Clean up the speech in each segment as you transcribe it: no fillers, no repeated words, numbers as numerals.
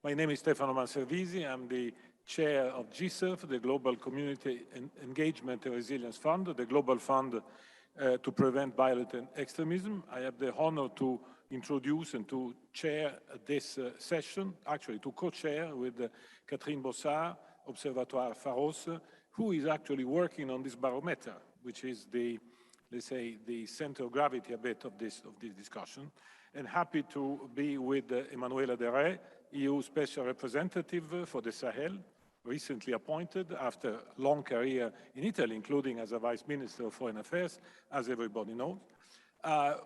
My name is Stefano Manservisi. I'm the chair of GCERF, the Global Community Engagement and Resilience Fund, the global fund to prevent violent extremism. I have the honor to introduce and to chair this session, actually to co-chair with Catherine Bossard, Observatoire Pharos, who is actually working on this barometer, which is the, let's say, the center of gravity a bit of this discussion. And happy to be with Emanuela, EU Special Representative for the Sahel, recently appointed after a long career in Italy, including as a Vice Minister of Foreign Affairs, as everybody knows.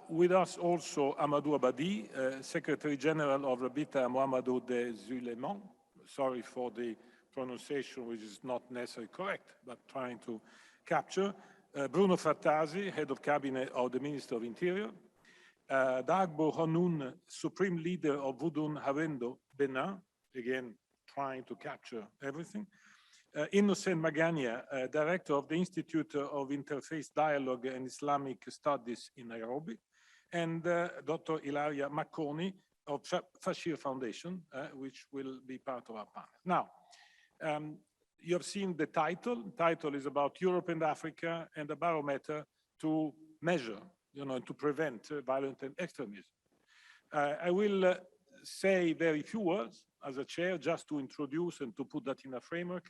With us also Ahmad Abbadi, Secretary General of Rabita Mohammadia des oulémans. Sorry for the pronunciation, which is not necessarily correct, but trying to capture. Bruno Frattasi, Head of Cabinet of the Minister of Interior. Daagbo, Hounon, Supreme Leader of Vodun, Hwendo, Benin, again, trying to capture everything. Innocent Magania, Director of the Institute of Interfaith Dialogue and Islamic Studies in Nairobi. And Dr. Ilaria Macconi of Fashir Foundation, which will be part of our panel. Now, you have seen the title. The title is about Europe and Africa and the barometer to measure, and to prevent violent extremism. I will say very few words as a chair, just to introduce and to put that in a framework.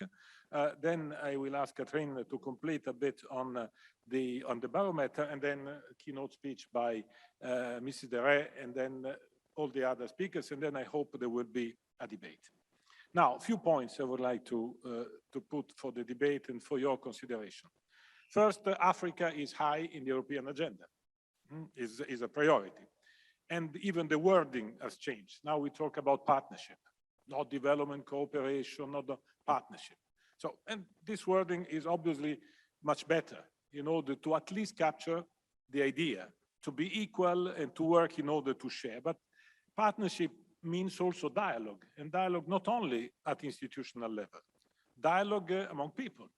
Then I will ask Catherine to complete a bit on the barometer, and then a keynote speech by Mrs. Dere, and then all the other speakers, and then I hope there will be a debate. Now, a few points I would like to put for the debate and for your consideration. First, Africa is high in the European agenda, is a priority. And even the wording has changed. Now we talk about partnership, not development cooperation, not the partnership. So, and this wording is obviously much better in order to at least capture the idea, to be equal and to work in order to share. But partnership means also dialogue, and dialogue not only at institutional level, dialogue among people,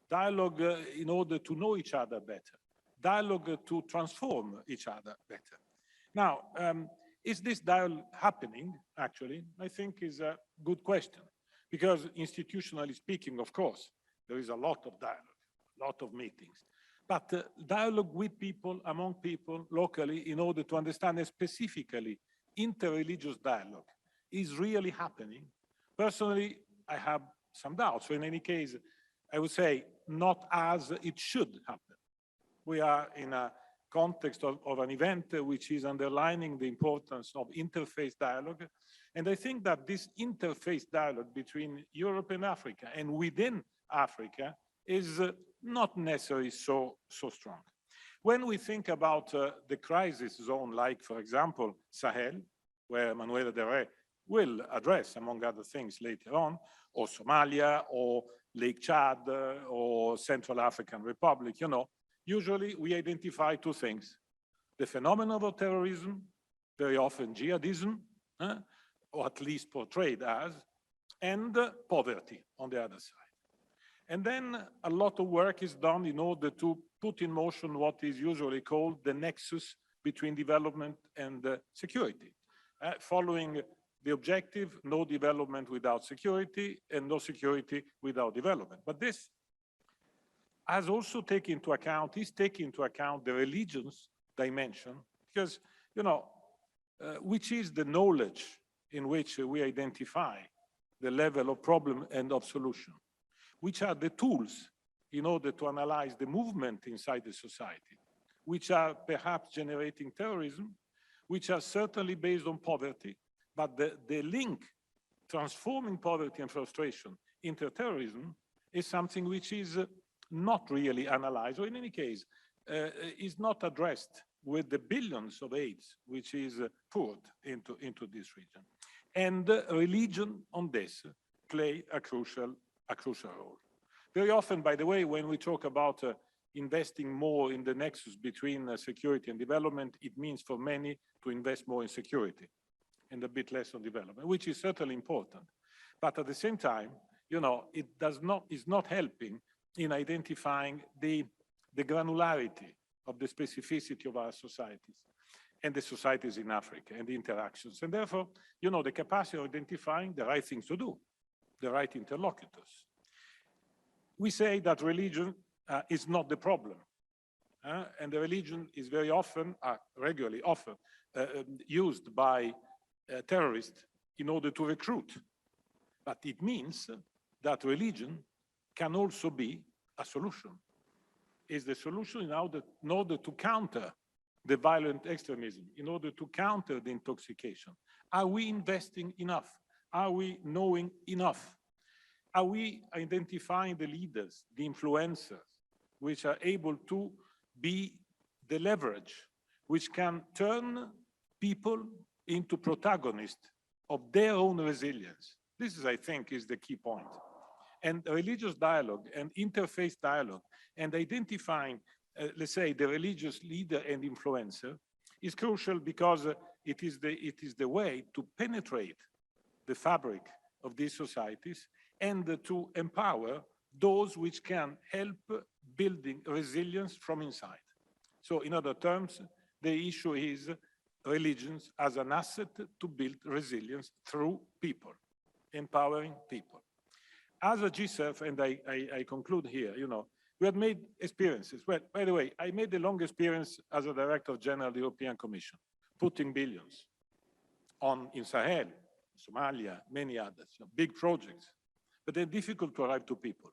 dialogue in order to know each other better, dialogue to transform each other better. Now, is this dialogue happening, actually? I think is a good question, because institutionally speaking, of course, there is a lot of dialogue, a lot of meetings, but dialogue with people, among people, locally, in order to understand specifically interreligious dialogue is really happening. Personally, I have some doubts. So in any case, I would say not as it should happen. We are in a context of an event which is underlining the importance of interfaith dialogue. And I think that this interfaith dialogue between Europe and Africa and within Africa is not necessarily so strong. When we think about the crisis zone, like, for example, Sahel, where Emanuela will address, among other things, later on, or Somalia, or Lake Chad, or Central African Republic, usually we identify two things: the phenomenon of terrorism, very often jihadism, or at least portrayed as, and poverty on the other side. And then a lot of work is done in order to put in motion what is usually called the nexus between development and security, following the objective, no development without security, and no security without development. But this has also taken into account, the religions dimension, because, which is the knowledge in which we identify the level of problem and of solution, which are the tools in order to analyze the movement inside the society, which are perhaps generating terrorism, which are certainly based on poverty, but the link transforming poverty and frustration into terrorism is something which is not really analyzed, or in any case, is not addressed with the billions of aids which is poured into this region. And religion on this play a crucial role. Very often, by the way, when we talk about investing more in the nexus between security and development, it means for many to invest more in security and a bit less on development, which is certainly important. But at the same time, it is not helping in identifying the granularity of the specificity of our societies. and the societies in Africa and the interactions. And therefore, the capacity of identifying the right things to do, the right interlocutors. We say that religion is not the problem. And the religion is very often, regularly often, used by terrorists in order to recruit. But it means that religion can also be a solution. Is the solution in order to counter the violent extremism, in order to counter the intoxication. Are we investing enough? Are we knowing enough? Are we identifying the leaders, the influencers, which are able to be the leverage, which can turn people into protagonists of their own resilience? This is, I think, is the key point. And religious dialogue and interfaith dialogue and identifying, let's say, the religious leader and influencer is crucial because it is the way to penetrate the fabric of these societies and to empower those which can help building resilience from inside. So in other terms, the issue is religions as an asset to build resilience through people, empowering people. As a GCERF, and I conclude here, we had made experiences. Well, by the way, I made the long experience as a Director General of the European Commission, putting billions in Sahel, Somalia, many others, big projects, but they're difficult to arrive to people.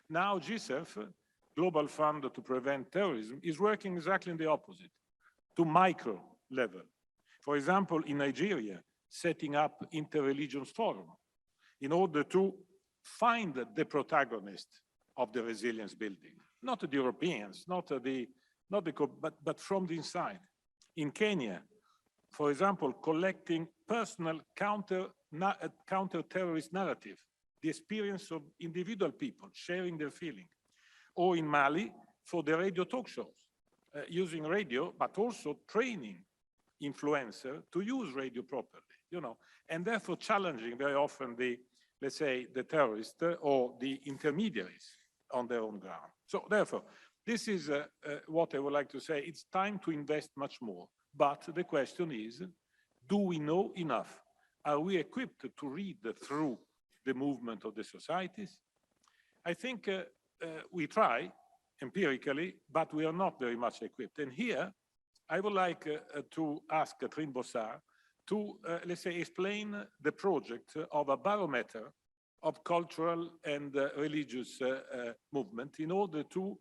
Now GCERF, Global Fund to Prevent Terrorism, is working exactly in the opposite, to micro level. For example, in Nigeria, setting up inter-religions forum in order to find the protagonist of the resilience building, not the Europeans, but from the inside. In Kenya, for example, collecting personal counter-terrorist narrative, the experience of individual people sharing their feeling. Or in Mali, for the radio talk shows, using radio, but also training influencers to use radio properly, and therefore challenging very often let's say, the terrorists or the intermediaries on their own ground. So therefore, this is what I would like to say. It's time to invest much more. But the question is, do we know enough? Are we equipped to read through the movement of the societies? I think we try empirically, but we are not very much equipped. And here, I would like to ask Catherine Bossard to, let's say, explain the project of a barometer of cultural and religious movement in order to,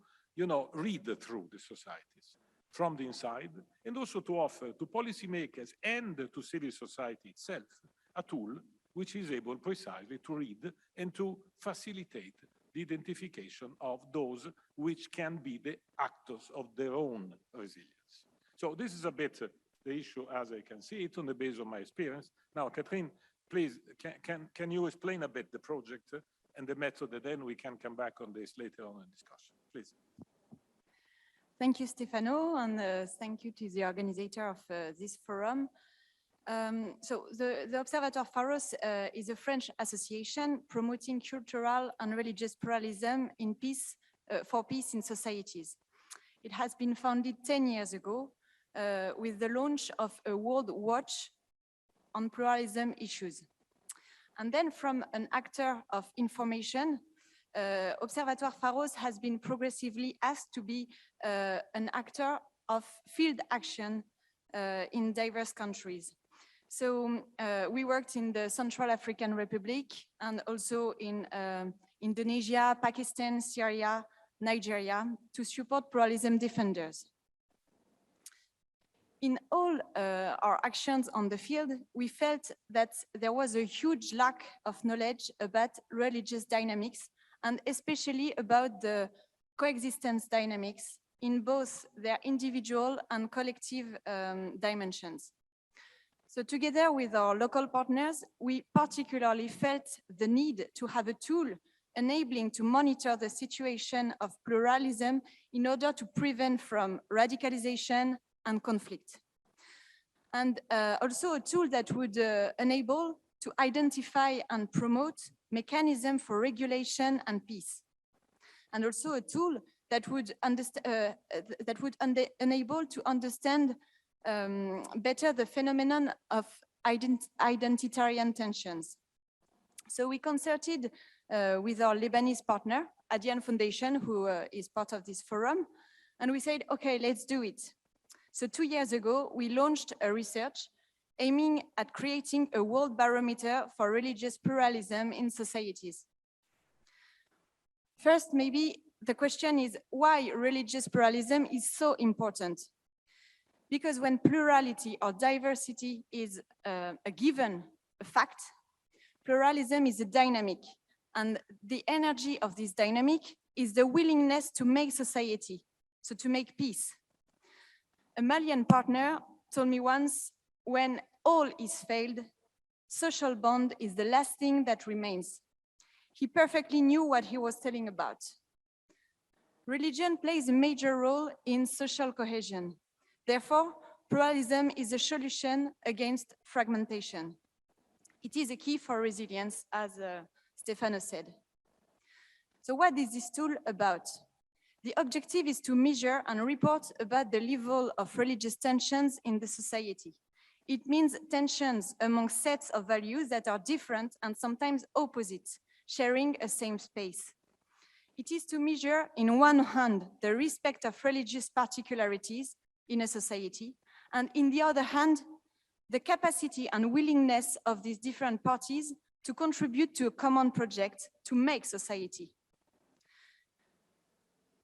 read through the societies from the inside, and also to offer to policymakers and to civil society itself a tool which is able precisely to read and to facilitate the identification of those which can be the actors of their own resilience. So this is a bit the issue as I can see it on the basis of my experience. Now, Catherine, please, can you explain a bit the project and the method, and then we can come back on this later on in discussion, please. Thank you, Stefano, and thank you to the organizer of this forum. So the Observatoire Pharos is a French association promoting cultural and religious pluralism in peace, for peace in societies. It has been founded 10 years ago with the launch of a World Watch on pluralism issues. And then from an actor of information, Observatoire Pharos has been progressively asked to be an actor of field action in diverse countries. So we worked in the Central African Republic and also in Indonesia, Pakistan, Syria, Nigeria to support pluralism defenders. In all our actions on the field, we felt that there was a huge lack of knowledge about religious dynamics and especially about the coexistence dynamics in both their individual and collective dimensions. So together with our local partners, we particularly felt the need to have a tool enabling to monitor the situation of pluralism in order to prevent from radicalization and conflict. And also a tool that would enable to identify and promote mechanisms for regulation and peace. And also a tool that would enable to understand better the phenomenon of identitarian tensions. So we concerted with our Lebanese partner, Adian Foundation, who is part of this forum, and we said, okay, let's do it. So 2 years ago, we launched a research aiming at creating a world barometer for religious pluralism in societies. First, maybe the question is why religious pluralism is so important. Because when plurality or diversity is a given, a fact, pluralism is a dynamic. And the energy of this dynamic is the willingness to make society, so to make peace. A Malian partner told me once, when all is failed, social bond is the last thing that remains. He perfectly knew what he was telling about. Religion plays a major role in social cohesion. Therefore, pluralism is a solution against fragmentation. It is a key for resilience, as Stefano said. So what is this tool about? The objective is to measure and report about the level of religious tensions in the society. It means tensions among sets of values that are different and sometimes opposite, sharing a same space. It is to measure, in one hand, the respect of religious particularities in a society, and in the other hand, the capacity and willingness of these different parties to contribute to a common project to make society.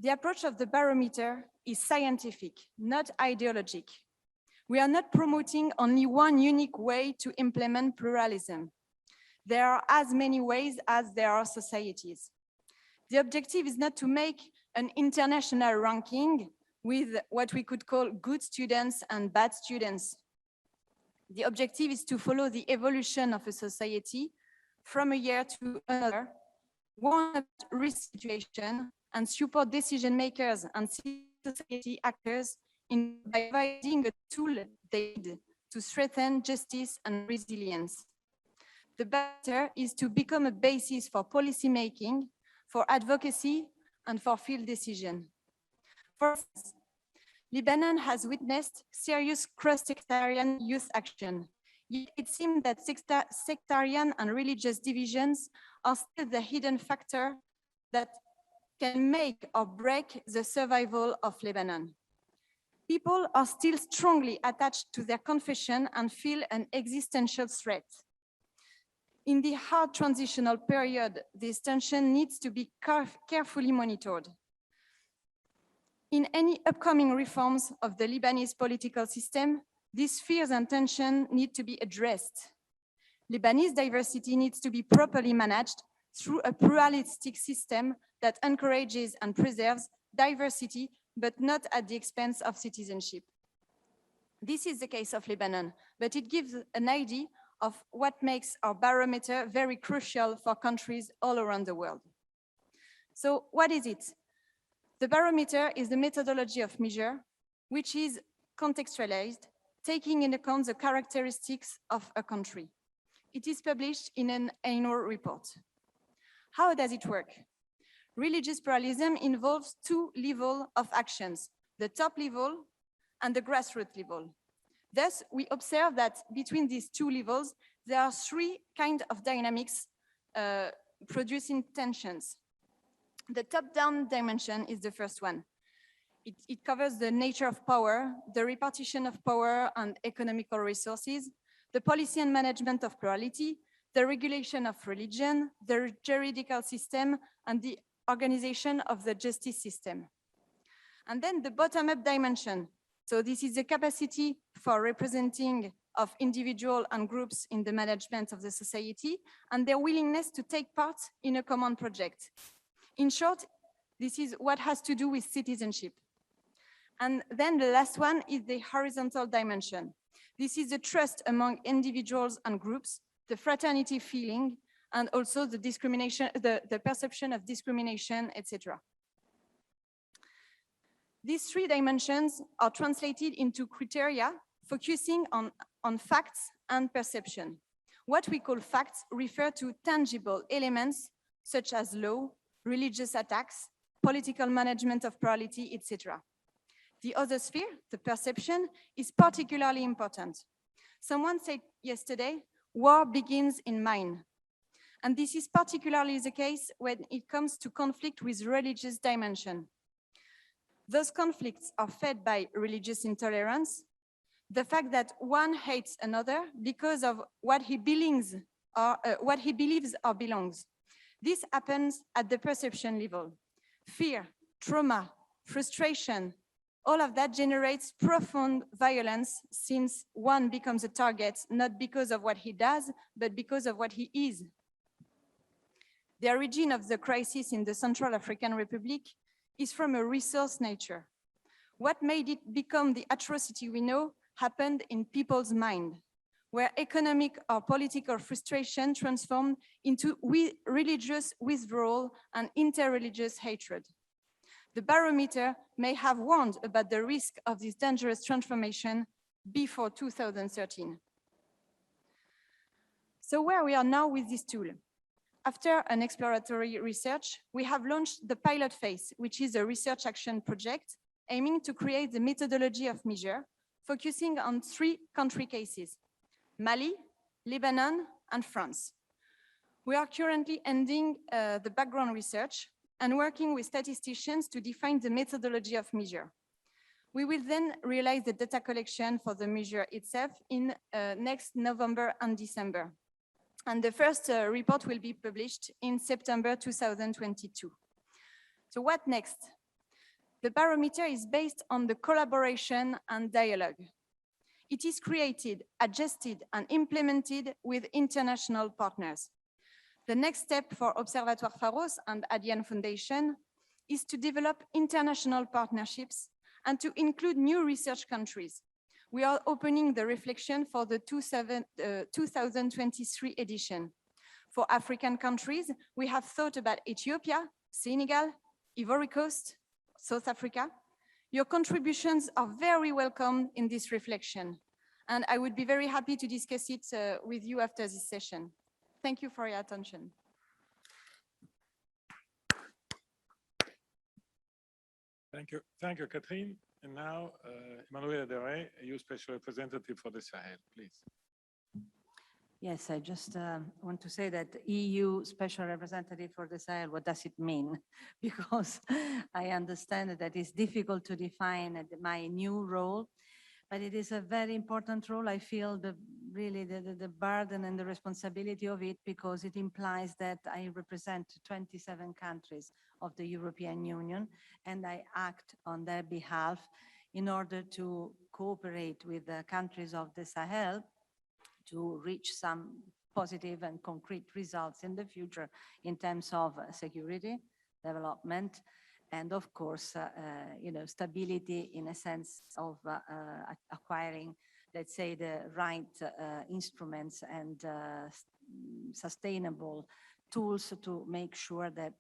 The approach of the barometer is scientific, not ideologic. We are not promoting only one unique way to implement pluralism. There are as many ways as there are societies. The objective is not to make an international ranking with what we could call good students and bad students. The objective is to follow the evolution of a society from a year to another, warn about risk situation, and support decision makers and society actors by providing a tool they need to strengthen justice and resilience. The better is to become a basis for policy making, for advocacy, and for field decision. For instance, Lebanon has witnessed serious cross-sectarian youth action. Yet it seems that sectarian and religious divisions are still the hidden factor that can make or break the survival of Lebanon. People are still strongly attached to their confession and feel an existential threat. In the hard transitional period, this tension needs to be carefully monitored. In any upcoming reforms of the Lebanese political system, these fears and tension need to be addressed. Lebanese diversity needs to be properly managed through a pluralistic system that encourages and preserves diversity, but not at the expense of citizenship. This is the case of Lebanon, but it gives an idea of what makes our barometer very crucial for countries all around the world. So what is it? The barometer is the methodology of measure, which is contextualized, taking into account the characteristics of a country. It is published in an annual report. How does it work? Religious pluralism involves two levels of actions, the top level and the grassroots level. Thus, we observe that between these two levels, there are three kinds of dynamics producing tensions. The top-down dimension is the first one. It covers the nature of power, the repartition of power and economical resources, the policy and management of plurality, the regulation of religion, the juridical system, and the organization of the justice system. And then the bottom-up dimension. So this is the capacity for representing of individuals and groups in the management of the society and their willingness to take part in a common project. In short, this is what has to do with citizenship. And then the last one is the horizontal dimension. This is the trust among individuals and groups, the fraternity feeling, and also the discrimination, the perception of discrimination, etc. These three dimensions are translated into criteria focusing on facts and perception. What we call facts refer to tangible elements such as law, religious attacks, political management of plurality, etc. The other sphere, the perception, is particularly important. Someone said yesterday, war begins in mind. And this is particularly the case when it comes to conflict with religious dimension. Those conflicts are fed by religious intolerance, the fact that one hates another because of what he believes or belongs. This happens at the perception level. Fear, trauma, frustration, all of that generates profound violence since one becomes a target, not because of what he does, but because of what he is. The origin of the crisis in the Central African Republic is from a resource nature. What made it become the atrocity we know happened in people's mind, where economic or political frustration transformed into religious withdrawal and interreligious hatred. The Barometer may have warned about the risk of this dangerous transformation before 2013. So where we are now with this tool? After an exploratory research, we have launched the pilot phase, which is a research action project aiming to create the methodology of measure, focusing on 3 country cases: Mali, Lebanon, and France. We are currently ending the background research and working with statisticians to define the methodology of measure. We will then realize the data collection for the measure itself in next November and December. And the first report will be published in September 2022. So what next? The Barometer is based on the collaboration and dialogue. It is created, adjusted, and implemented with international partners. The next step for Observatoire Pharos and Adian Foundation is to develop international partnerships and to include new research countries. We are opening the reflection for the 2023 edition. For African countries, we have thought about Ethiopia, Senegal, Ivory Coast, South Africa. Your contributions are very welcome in this reflection, and I would be very happy to discuss it with you after this session. Thank you for your attention. Thank you, Catherine. And now, Emanuela, EU Special Representative for the Sahel, please. Yes, I just want to say that EU Special Representative for the Sahel, what does it mean? Because I understand that it's difficult to define my new role, but it is a very important role. I feel really the burden and the responsibility of it, because it implies that I represent 27 countries of the European Union, and I act on their behalf in order to cooperate with the countries of the Sahel to reach some positive and concrete results in the future in terms of security, development, and of course, stability in a sense of acquiring, let's say, the right instruments and sustainable tools to make sure that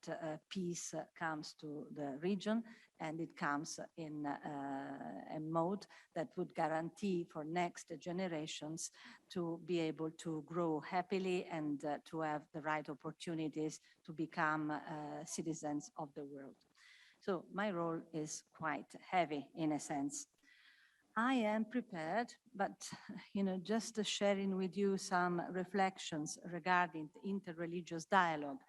peace comes to the region, and it comes in a mode that would guarantee for next generations to be able to grow happily and to have the right opportunities to become citizens of the world. So my role is quite heavy in a sense. I am prepared, but just sharing with you some reflections regarding the interreligious dialogue,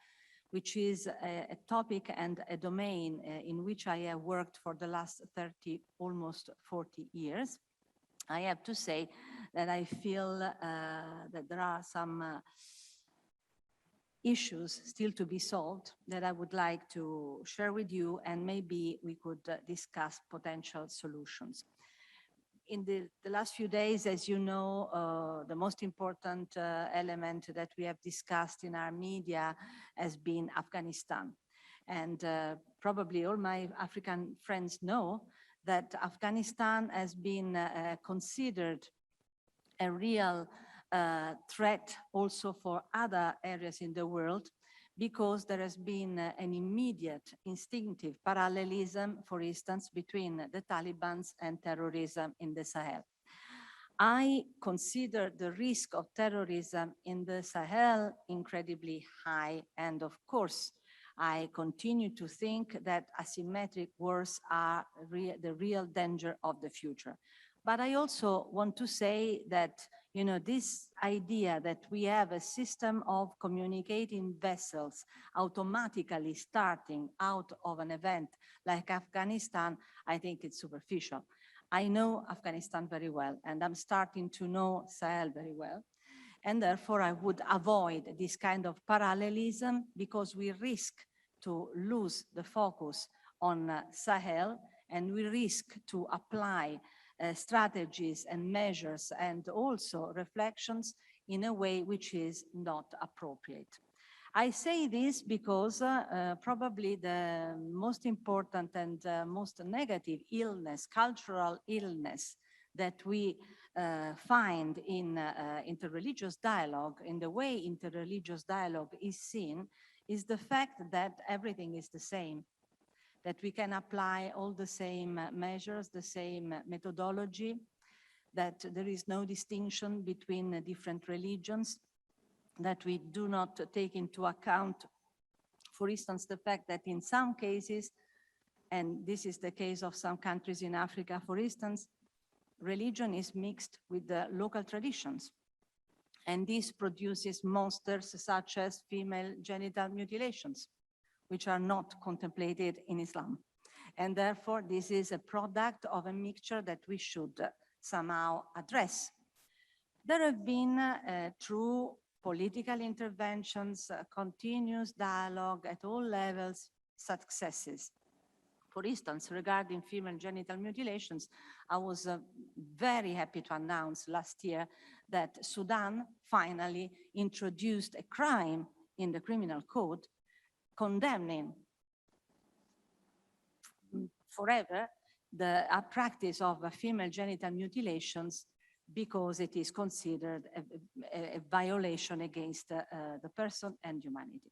which is a topic and a domain in which I have worked for the last 30, almost 40 years. I have to say that I feel that there are some issues still to be solved that I would like to share with you, and maybe we could discuss potential solutions. In the last few days, as you know, the most important element that we have discussed in our media has been Afghanistan. And probably all my African friends know that Afghanistan has been considered a real threat also for other areas in the world, because there has been an immediate instinctive parallelism, for instance, between the Taliban and terrorism in the Sahel. I consider the risk of terrorism in the Sahel incredibly high, and of course, I continue to think that asymmetric wars are the real danger of the future. But I also want to say that, you know, this idea that we have a system of communicating vessels automatically starting out of an event like Afghanistan, I think it's superficial. I know Afghanistan very well, and I'm starting to know Sahel very well. And therefore, I would avoid this kind of parallelism because we risk to lose the focus on Sahel, and we risk to apply strategies and measures and also reflections in a way which is not appropriate. I say this because probably the most important and most negative illness, cultural illness, that we find in interreligious dialogue, in the way interreligious dialogue is seen, is the fact that everything is the same, that we can apply all the same measures, the same methodology, that there is no distinction between different religions, that we do not take into account, for instance, the fact that in some cases, and this is the case of some countries in Africa, for instance, religion is mixed with the local traditions. And this produces monsters such as female genital mutilations, which are not contemplated in Islam. And therefore, this is a product of a mixture that we should somehow address. There have been, through political interventions, continuous dialogue at all levels, successes. For instance, regarding female genital mutilations, I was very happy to announce last year that Sudan finally introduced a crime in the criminal code condemning forever the practice of female genital mutilations because it is considered a violation against the person and humanity.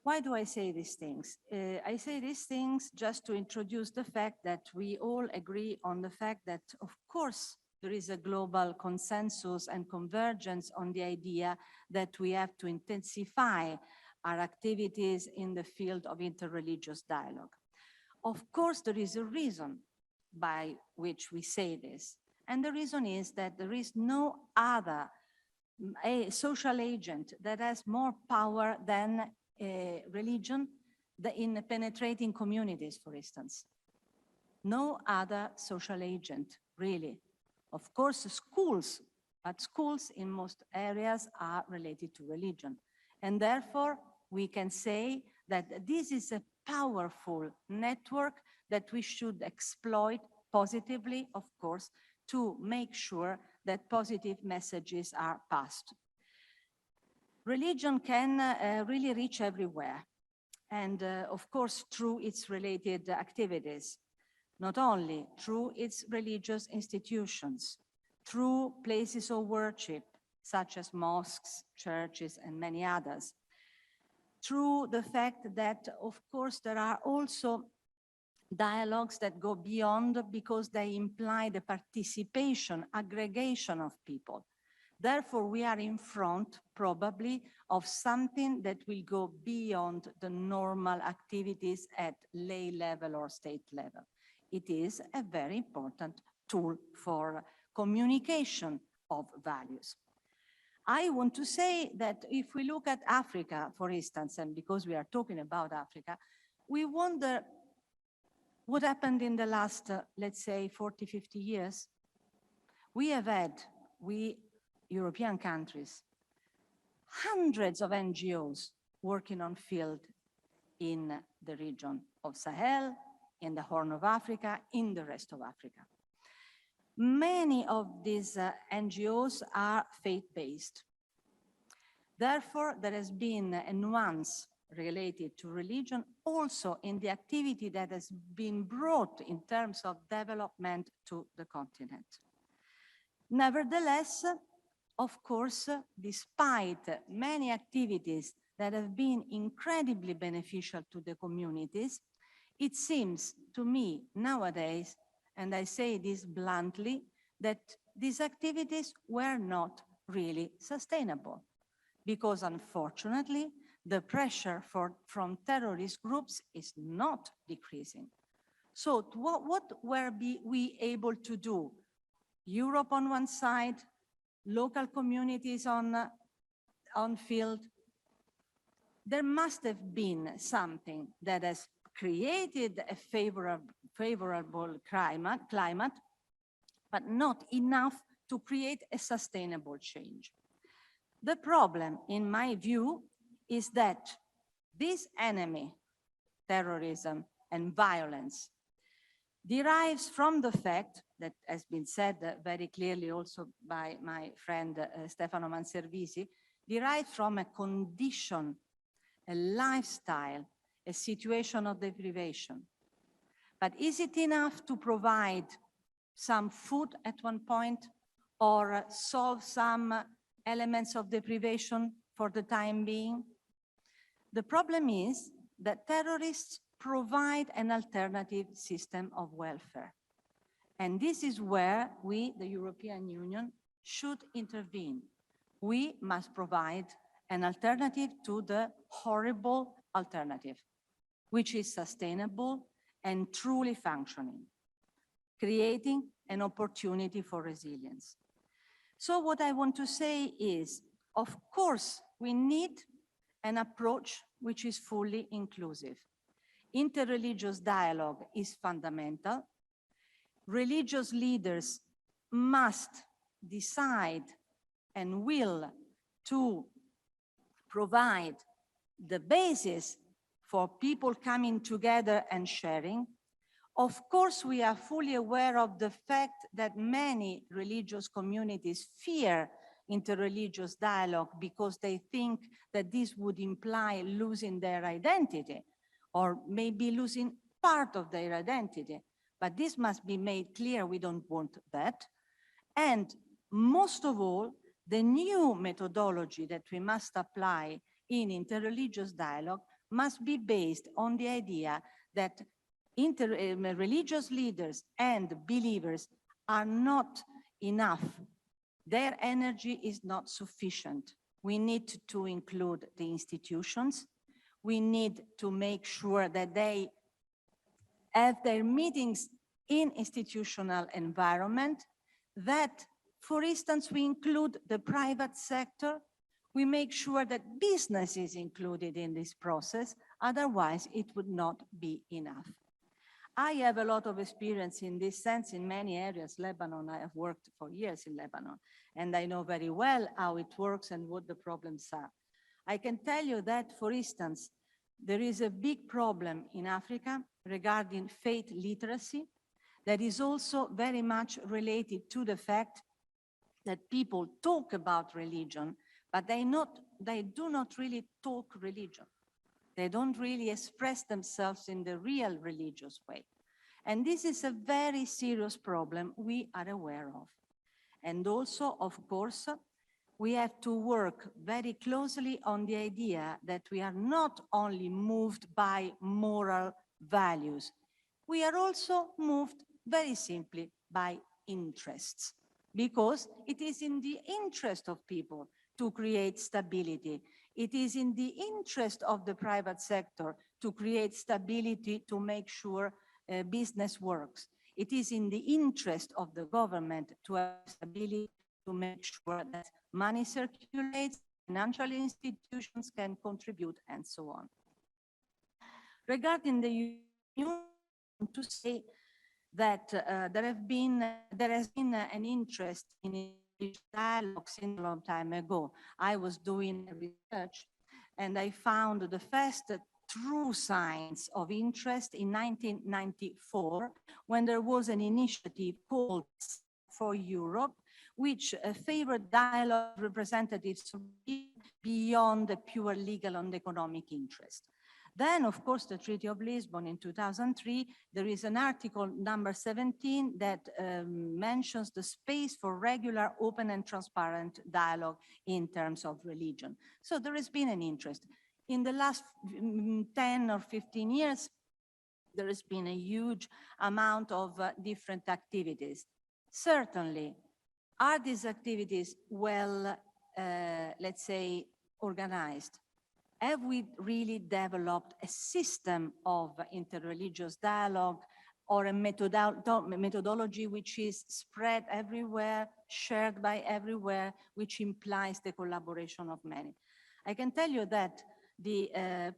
Why do I say these things? I say these things just to introduce the fact that we all agree on the fact that, of course, there is a global consensus and convergence on the idea that we have to intensify our activities in the field of interreligious dialogue. Of course, there is a reason by which we say this. And the reason is that there is no other social agent that has more power than religion in penetrating communities, for instance. No other social agent, really. Of course, schools, but schools in most areas are related to religion. And therefore, we can say that this is a powerful network that we should exploit positively, of course, to make sure that positive messages are passed. Religion can really reach everywhere, and of course through its related activities, not only through its religious institutions, through places of worship such as mosques, churches, and many others, through the fact that of course there are also dialogues that go beyond because they imply the participation, aggregation of people. Therefore, we are in front, probably, of something that will go beyond the normal activities at lay level or state level. It is a very important tool for communication of values. I want to say that if we look at Africa, for instance, and because we are talking about Africa, we wonder what happened in the last, let's say, 40, 50 years. We have had, European countries, hundreds of NGOs working on field in the region of Sahel, in the Horn of Africa, in the rest of Africa. Many of these NGOs are faith-based. Therefore, there has been a nuance related to religion also in the activity that has been brought in terms of development to the continent. Nevertheless, of course, despite many activities that have been incredibly beneficial to the communities, it seems to me nowadays, and I say this bluntly, that these activities were not really sustainable, because unfortunately, the pressure from terrorist groups is not decreasing. So what were we able to do? Europe on one side, local communities on field. There must have been something that has created a favorable climate, but not enough to create a sustainable change. The problem, in my view, is that this enemy, terrorism and violence, derives from the fact that has been said very clearly also by my friend Stefano Manservisi, derives from a condition, a lifestyle, a situation of deprivation. But is it enough to provide some food at one point or solve some elements of deprivation for the time being? The problem is that terrorists provide an alternative system of welfare. And this is where we, the European Union, should intervene. We must provide an alternative to the horrible alternative, which is sustainable and truly functioning, creating an opportunity for resilience. So what I want to say is, of course, we need an approach which is fully inclusive. Interreligious dialogue is fundamental. Religious leaders must decide and will to provide the basis for people coming together and sharing. Of course, we are fully aware of the fact that many religious communities fear interreligious dialogue because they think that this would imply losing their identity or maybe losing part of their identity. But this must be made clear, we don't want that. And most of all, the new methodology that we must apply in interreligious dialogue must be based on the idea that religious leaders and believers are not enough. Their energy is not sufficient. We need to include the institutions. We need to make sure that they have their meetings in institutional environment, that, for instance, we include the private sector. We make sure that business is included in this process, otherwise it would not be enough. I have a lot of experience in this sense in many areas. Lebanon, I have worked for years in Lebanon, and I know very well how it works and what the problems are. I can tell you that, for instance, there is a big problem in Africa regarding faith literacy that is also very much related to the fact that people talk about religion, but they do not really talk religion. They don't really express themselves in the real religious way. And this is a very serious problem we are aware of. And also, of course, we have to work very closely on the idea that we are not only moved by moral values, we are also moved very simply by interests, because it is in the interest of people to create stability. It is in the interest of the private sector to create stability, to make sure business works. It is in the interest of the government to have stability, to make sure that money circulates, financial institutions can contribute, and so on. Regarding the Union, to say that there has been an interest in dialogue since a long time ago. I was doing research and I found the first true signs of interest in 1994, when there was an initiative called for Europe, which favored dialogue representatives beyond the pure legal and economic interest. Then, of course, the Treaty of Lisbon in 2003, there is an article number 17 that mentions the space for regular, open and transparent dialogue in terms of religion. So there has been an interest. In the last 10 or 15 years, there has been a huge amount of different activities. Certainly, are these activities well, let's say, organized? have we really developed a system of interreligious dialogue or a methodology which is spread everywhere, shared by everywhere, which implies the collaboration of many? I can tell you that the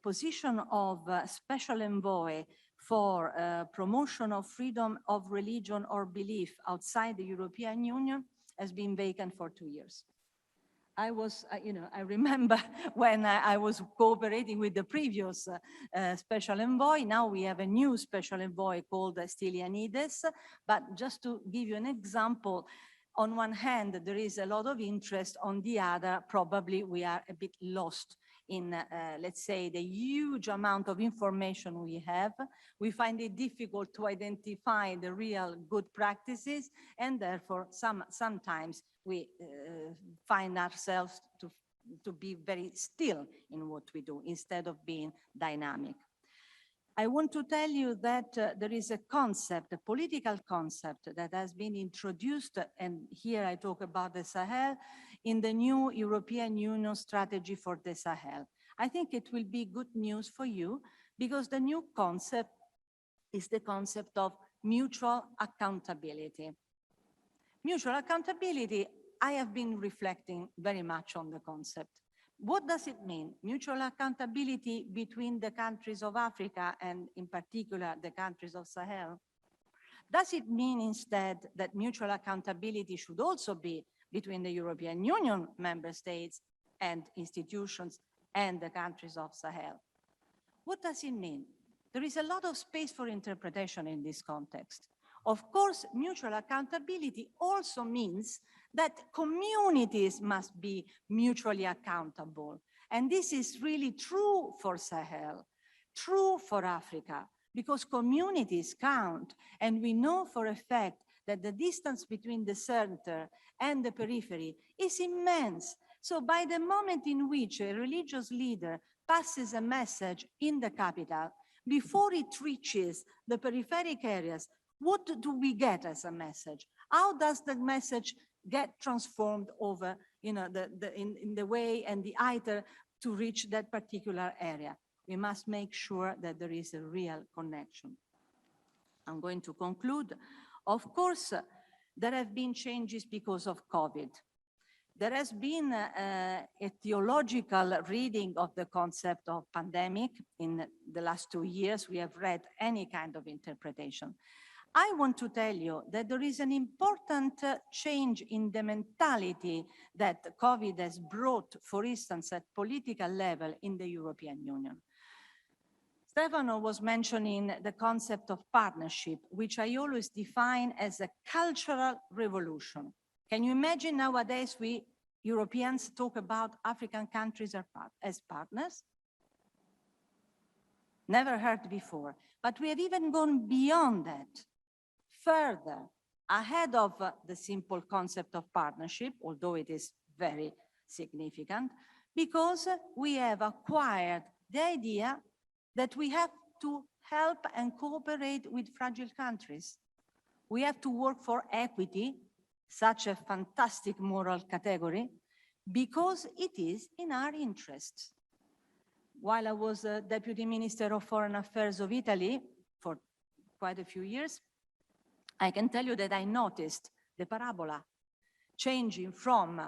position of special envoy for promotion of freedom of religion or belief outside the European Union has been vacant for 2 years. I was, I remember when I was cooperating with the previous special envoy. Now we have a new special envoy called Stylianides. But just to give you an example, on one hand, there is a lot of interest. On the other, probably we are a bit lost in, let's say, the huge amount of information we have. We find it difficult to identify the real good practices, and therefore sometimes we find ourselves to be very still in what we do instead of being dynamic. I want to tell you that there is a concept, a political concept that has been introduced, and here I talk about the Sahel, in the new European Union strategy for the Sahel. I think it will be good news for you because the new concept is the concept of mutual accountability. Mutual accountability, I have been reflecting very much on the concept. What does it mean? Mutual accountability between the countries of Africa and in particular the countries of Sahel? Does it mean instead that mutual accountability should also be between the European Union member states and institutions and the countries of Sahel? What does it mean? There is a lot of space for interpretation in this context. Of course, mutual accountability also means that communities must be mutually accountable. And this is really true for Sahel, true for Africa, because communities count. And we know for a fact that the distance between the center and the periphery is immense. So by the moment in which a religious leader passes a message in the capital, before it reaches the peripheric areas, what do we get as a message? How does the message get transformed over, in the way and the iter to reach that particular area? We must make sure that there is a real connection. I'm going to conclude. Of course, there have been changes because of COVID. There has been a theological reading of the concept of pandemic in the last 2 years. We have read any kind of interpretation. I want to tell you that there is an important change in the mentality that COVID has brought, for instance, at political level in the European Union. Stefano was mentioning the concept of partnership, which I always define as a cultural revolution. Can you imagine nowadays we Europeans talk about African countries as partners? Never heard before, but we have even gone beyond that. Further, ahead of the simple concept of partnership, although it is very significant, because we have acquired the idea that we have to help and cooperate with fragile countries. We have to work for equity, such a fantastic moral category, because it is in our interests. While I was a Deputy Minister of Foreign Affairs of Italy for quite a few years, I can tell you that I noticed the parabola changing from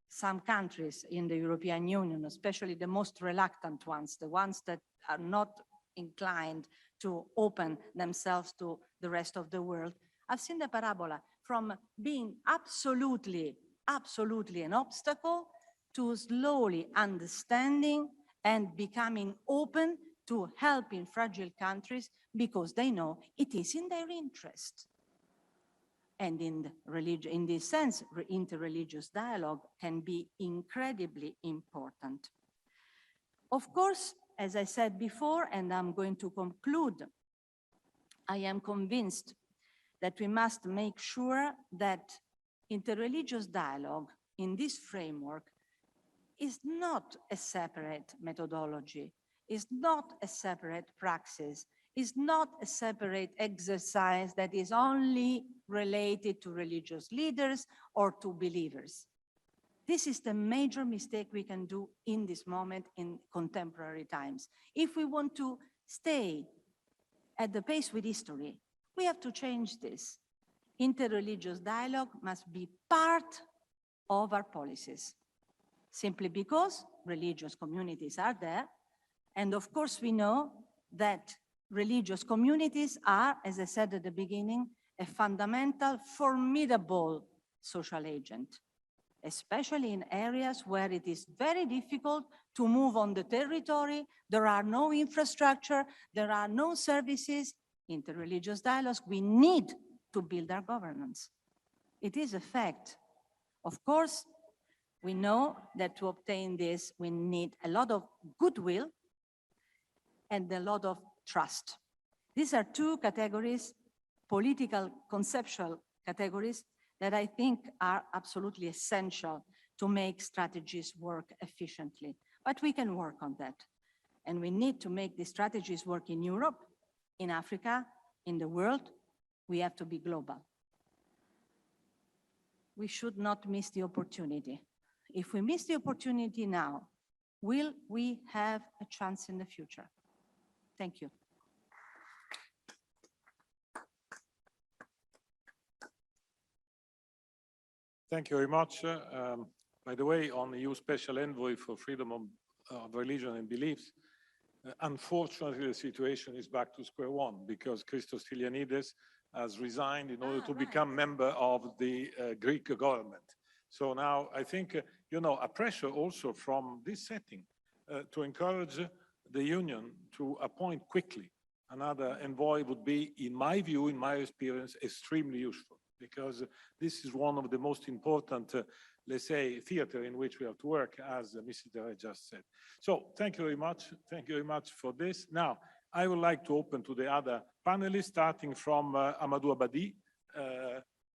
some countries in the European Union, especially the most reluctant ones, the ones that are not inclined to open themselves to the rest of the world. I've seen the parabola from being absolutely an obstacle to slowly understanding and becoming open to helping fragile countries because they know it is in their interest. And in this sense, interreligious dialogue can be incredibly important. Of course, as I said before, and I'm going to conclude, I am convinced that we must make sure that interreligious dialogue in this framework is not a separate methodology, is not a separate praxis, is not a separate exercise that is only related to religious leaders or to believers. This is the major mistake we can do in this moment in contemporary times. If we want to stay at the pace with history, we have to change this. Interreligious dialogue must be part of our policies, simply because religious communities are there. And of course, we know that religious communities are, as I said at the beginning, a fundamental, formidable social agent, especially in areas where it is very difficult to move on the territory. There are no infrastructure, there are no services. Interreligious dialogues, we need to build our governance. It is a fact. Of course, we know that to obtain this, we need a lot of goodwill and a lot of trust. These are two categories, political, conceptual categories, that I think are absolutely essential to make strategies work efficiently. But we can work on that. And we need to make these strategies work in Europe, in Africa, in the world. We have to be global. We should not miss the opportunity. If we miss the opportunity now, will we have a chance in the future? Thank you. Thank you very much. By the way, on the EU Special Envoy for Freedom of Religion and Beliefs, unfortunately, the situation is back to square one because Christos Stylianides has resigned in order to become member of the Greek government. So now I think, you know, a pressure also from this setting to encourage the Union to appoint quickly another envoy would be, in my view, in my experience, extremely useful, because this is one of the most important, let's say, theater in which we have to work, as Mrs. Dere just said. So thank you very much. Thank you very much for this. Now, I would like to open to the other panelists, starting from Ahmad Abbadi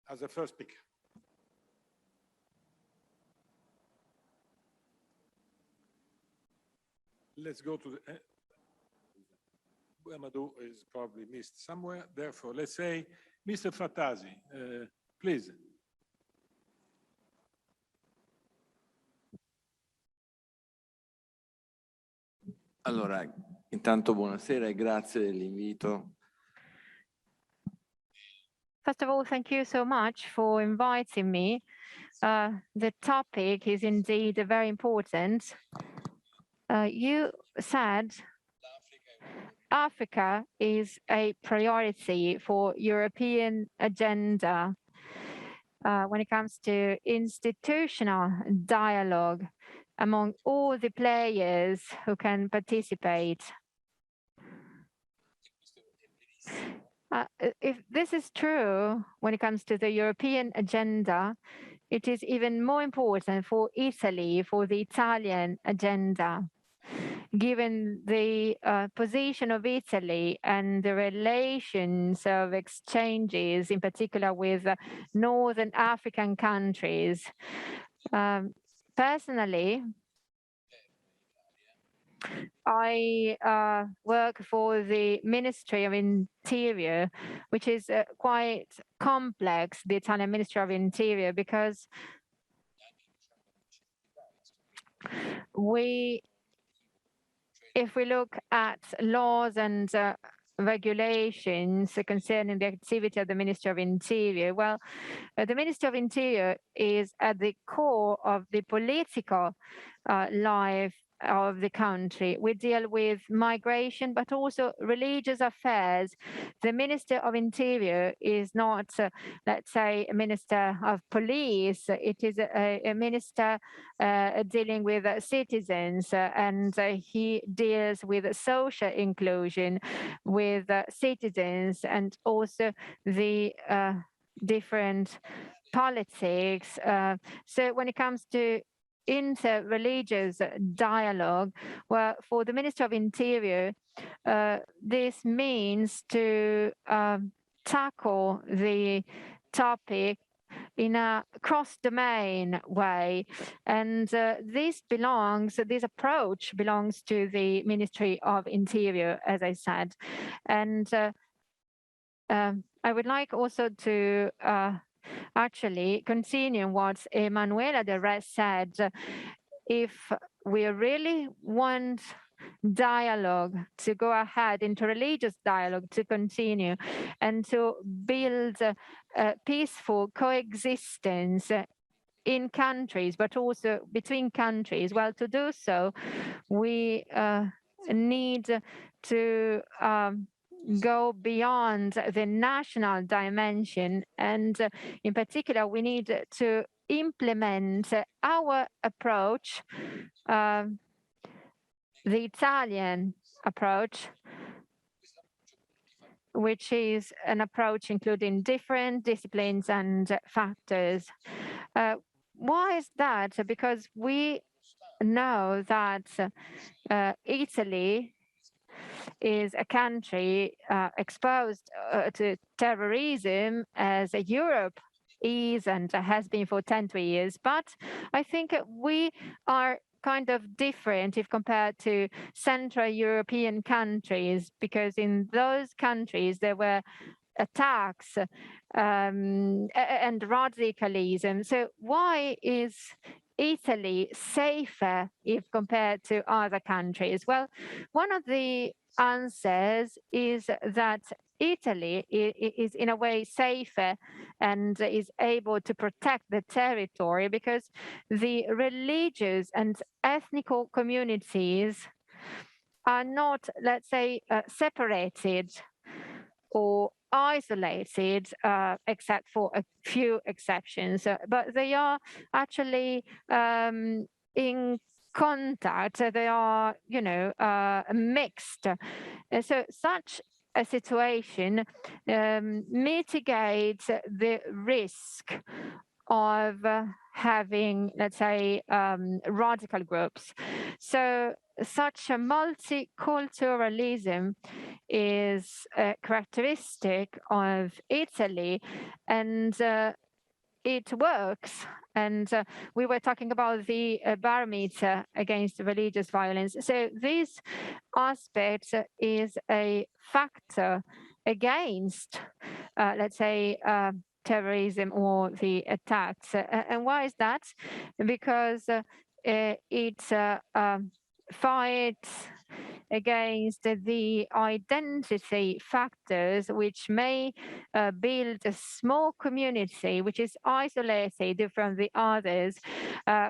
as a first speaker. Let's go to the... Amadou is probably missed somewhere. Therefore, let's say, Mr. Frattasi, please. Allora, intanto buonasera e grazie dell'invito. First of all, thank you so much for inviting me. The topic is indeed very important. You said Africa is a priority for European agenda when it comes to institutional dialogue among all the players who can participate. If this is true when it comes to the European agenda, it is even more important for Italy, for the Italian agenda, given the position of Italy and the relations of exchanges, in particular with Northern African countries. Personally, I work for the Ministry of Interior, which is quite complex, the Italian Ministry of Interior, because if we look at laws and regulations concerning the activity of the Ministry of Interior, well, the Ministry of Interior is at the core of the political life of the country. We deal with migration, but also religious affairs. The Minister of Interior is not, let's say, a Minister of Police. It is a minister dealing with citizens, and he deals with social inclusion with citizens, and also the different politics. So when it comes to inter-religious dialogue, well, for the Minister of Interior, this means to tackle the topic in a cross-domain way. And this approach belongs to the Ministry of Interior, as I said. And I would like also to actually, continuing what Emanuela the rest said, if we really want dialogue to go ahead, interreligious dialogue to continue, and to build a peaceful coexistence in countries, but also between countries, well, to do so, we need to go beyond the national dimension. And in particular, we need to implement our approach, the Italian approach, which is an approach including different disciplines and factors. Why is that? Because we know that Italy is a country exposed to terrorism, as Europe is and has been for 10 years. But I think we are kind of different if compared to Central European countries, because in those countries there were attacks and radicalism. So why is Italy safer if compared to other countries? Well, one of the answers is that Italy is in a way safer and is able to protect the territory because the religious and ethnical communities are not, let's say, separated or isolated, except for a few exceptions, but they are actually in contact. They are, mixed. So such a situation mitigates the risk of having, let's say, radical groups. So such a multiculturalism is a characteristic of Italy, and it works. And we were talking about the barometer against religious violence. So this aspect is a factor against, let's say, terrorism or the attacks. And why is that? Because it fights against the identity factors which may build a small community which is isolated from the others,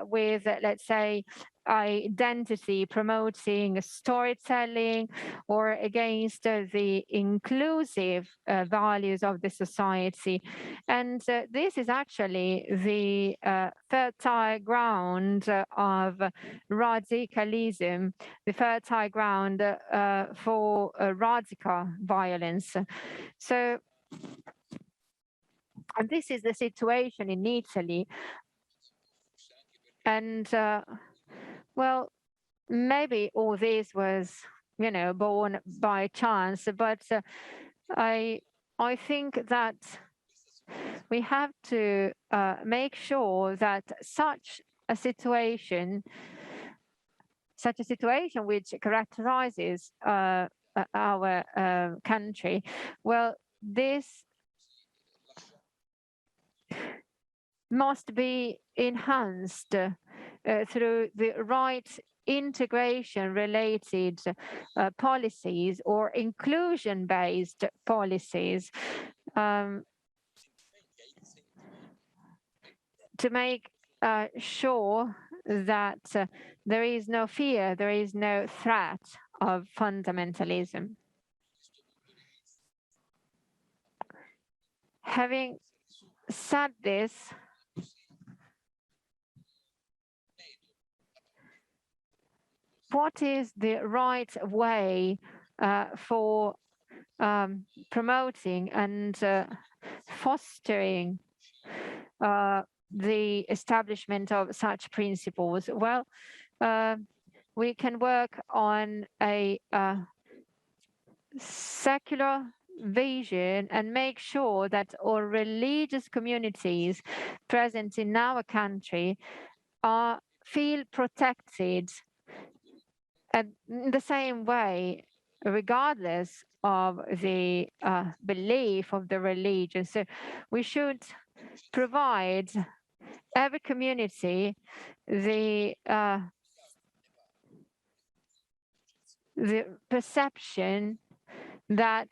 with, let's say, identity promoting storytelling, or against the inclusive values of the society. And this is actually the fertile ground of radicalism, the fertile ground for radical violence. So, and this is the situation in Italy. And well, maybe all this was, born by chance, but I think that we have to make sure that such a situation which characterizes our country, well, this must be enhanced through the right integration related policies or inclusion based policies, to make sure that there is no fear, there is no threat of fundamentalism. Having said this, what is the right way for promoting and fostering the establishment of such principles? Well, we can work on a secular vision and make sure that all religious communities present in our country feel protected in the same way, regardless of the belief of the religion. So we should provide every community the perception that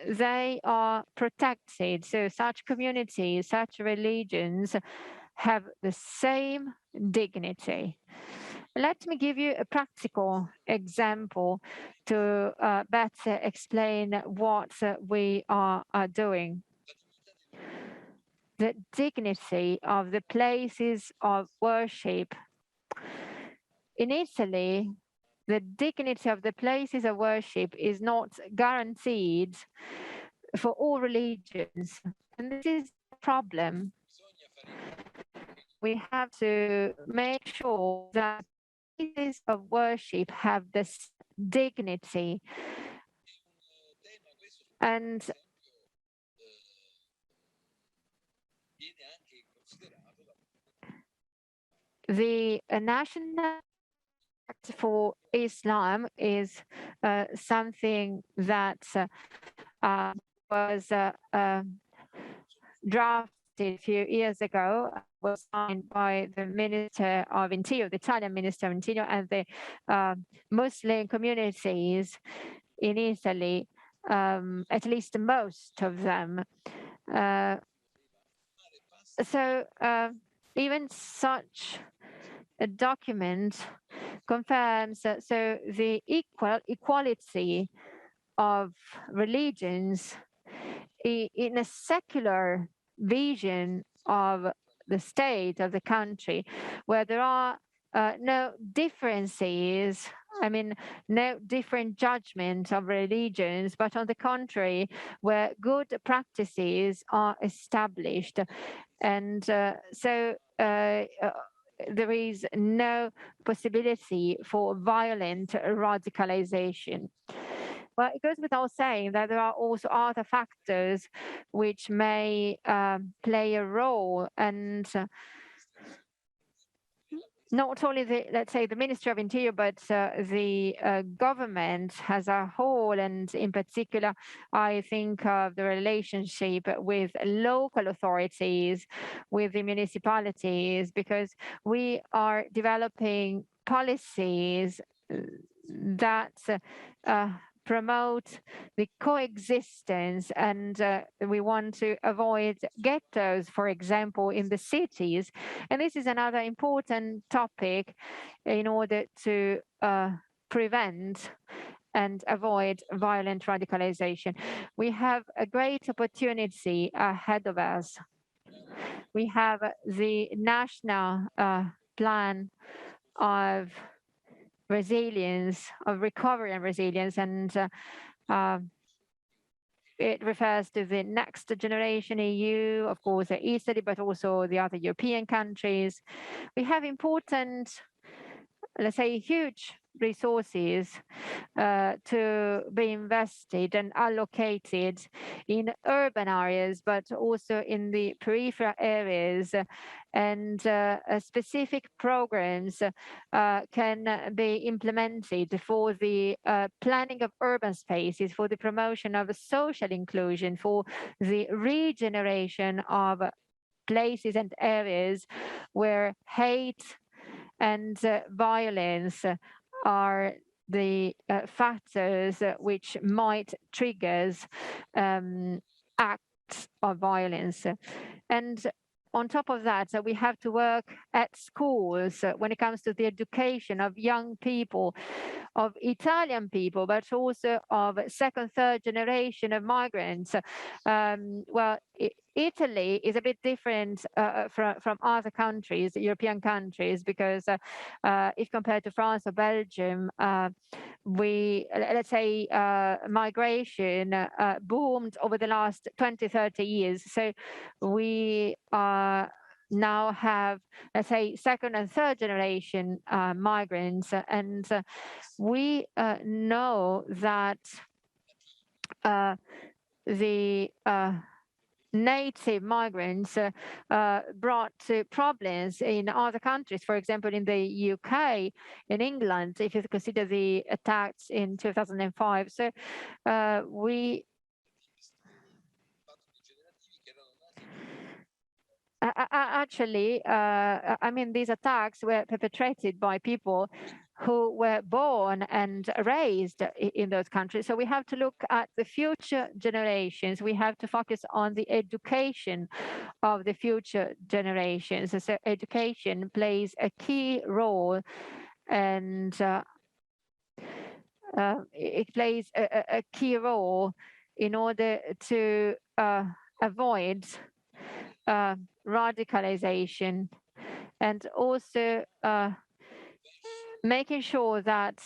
they are protected. So such communities, such religions have the same dignity. Let me give you a practical example to better explain what we are doing. The dignity of the places of worship. In Italy, the dignity of the places of worship is not guaranteed for all religions. And this is a problem. We have to make sure that places of worship have this dignity. And the National Act for Islam is something that was drafted a few years ago, was signed by the Minister of Interior, the Italian Minister of Interior, and the Muslim communities in Italy, at least most of them. So even such a document confirms that so the equality of religions in a secular vision of the state, of the country, where there are no differences, I mean, no different judgment of religions, but on the contrary, where good practices are established. And so there is no possibility for violent radicalization. Well, it goes without saying that there are also other factors which may play a role, and not only the, let's say, the Ministry of Interior, but the government as a whole, and in particular, I think of the relationship with local authorities, with the municipalities, because we are developing policies that promote the coexistence, and we want to avoid ghettos, for example, in the cities. And this is another important topic in order to prevent and avoid violent radicalization. We have a great opportunity ahead of us. We have the national plan of resilience, of recovery and resilience, and it refers to the next generation EU, of course, Italy, but also the other European countries. We have important, let's say, huge resources to be invested and allocated in urban areas, but also in the peripheral areas. And specific programs can be implemented for the planning of urban spaces, for the promotion of social inclusion, for the regeneration of places and areas where hate and violence are the factors which might trigger acts of violence. And on top of that, we have to work at schools when it comes to the education of young people, of Italian people, but also of second, third generation of migrants. Well, Italy is a bit different from other countries, European countries, because if compared to France or Belgium, we, let's say, migration boomed over the last 20, 30 years. So we now have, let's say, second and third generation migrants, and we know that the native migrants brought problems in other countries, for example, in the UK, in England, if you consider the attacks in 2005. So we actually, I mean, these attacks were perpetrated by people who were born and raised in those countries. So we have to look at the future generations. We have to focus on the education of the future generations. So education plays a key role, and it plays a key role in order to avoid radicalization, and also making sure that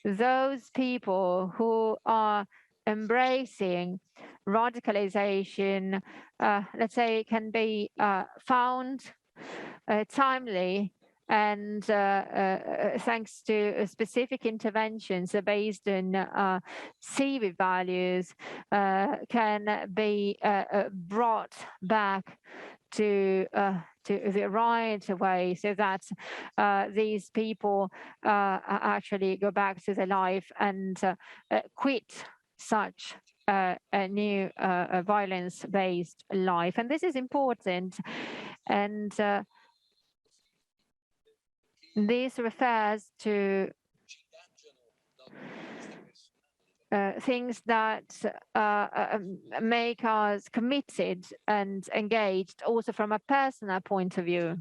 those people who are embracing radicalization, let's say, can be found timely, and thanks to specific interventions based on civic values, can be brought back to the right way, so that these people actually go back to their life and quit such a new violence-based life. And this is important, and this refers to things that make us committed and engaged, also from a personal point of view.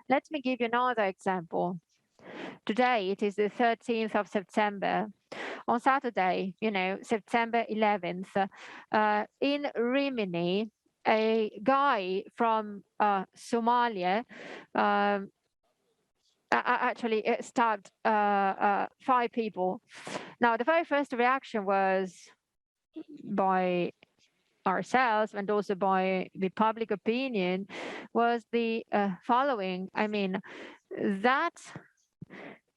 Let me give you another example. Today, it is the 13th of September. On Saturday, September 11th, in Rimini, a guy from Somalia actually stabbed 5 people. Now, the very first reaction was by ourselves and also by the public opinion was the following. I mean, that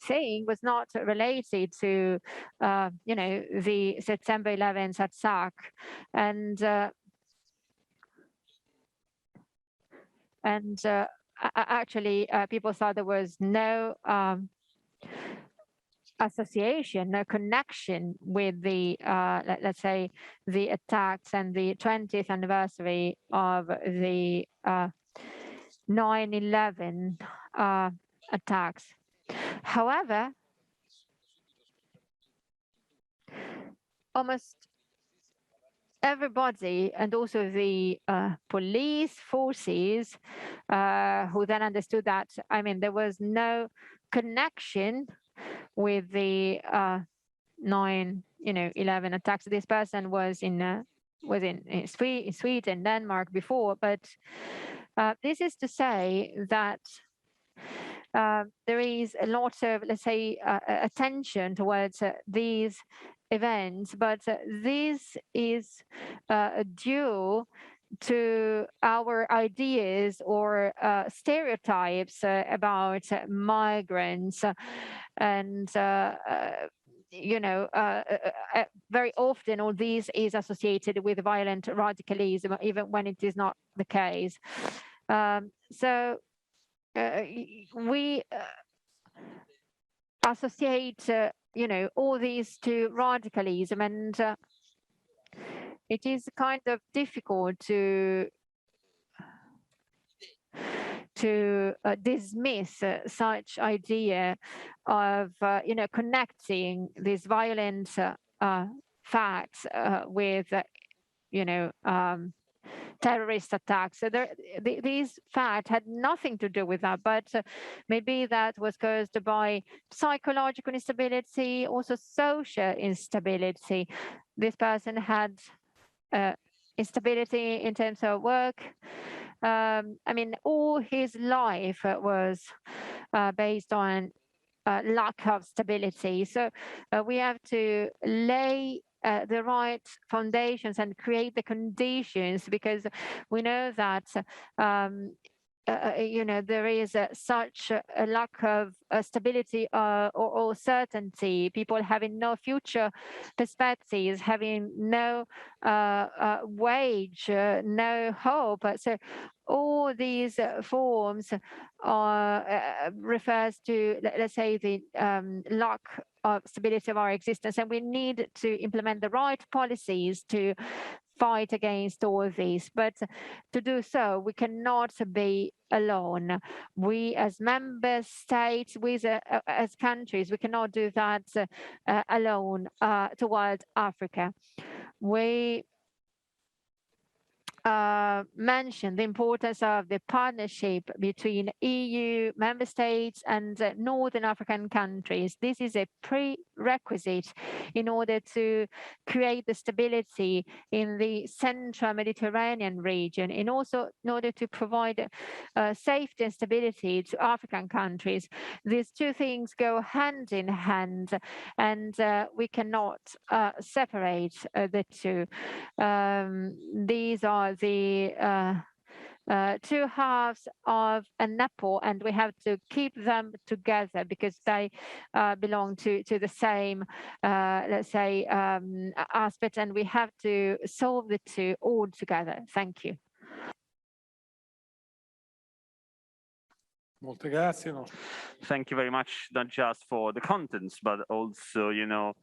thing was not related to, the September 11th attack, and actually, people thought there was no association, no connection with the, let's say, the attacks and the 20th anniversary of the 9/11 attacks. However, almost everybody, and also the police forces, who then understood that, I mean, there was no connection with the 9/11 attacks. This person was in Sweden, Denmark before, but this is to say that there is a lot of, let's say, attention towards these events, but this is due to our ideas or stereotypes about migrants, and very often all this is associated with violent radicalism, even when it is not the case. So we associate all these to radicalism, and it is kind of difficult to dismiss such idea of connecting these violent facts with terrorist attacks. So these facts had nothing to do with that, but maybe that was caused by psychological instability, also social instability. This person had instability in terms of work. I mean, all his life was based on lack of stability. So we have to lay the right foundations and create the conditions, because we know that there is such a lack of stability or certainty, people having no future perspectives, having no wage, no hope. So all these forms refers to, let's say, the lack of stability of our existence, and we need to implement the right policies to fight against all these. But to do so, we cannot be alone. We as member states, we as countries, we cannot do that alone towards Africa. We mentioned the importance of the partnership between EU member states and Northern African countries. This is a prerequisite in order to create the stability in the Central Mediterranean region, and also in order to provide safety and stability to African countries. These two things go hand in hand, and we cannot separate the two. These are the two halves of an apple, and we have to keep them together because they belong to the same, let's say, aspect, and we have to solve the two all together. Thank you. Molte grazie. No. Thank you very much, not just for the contents, but also, you know,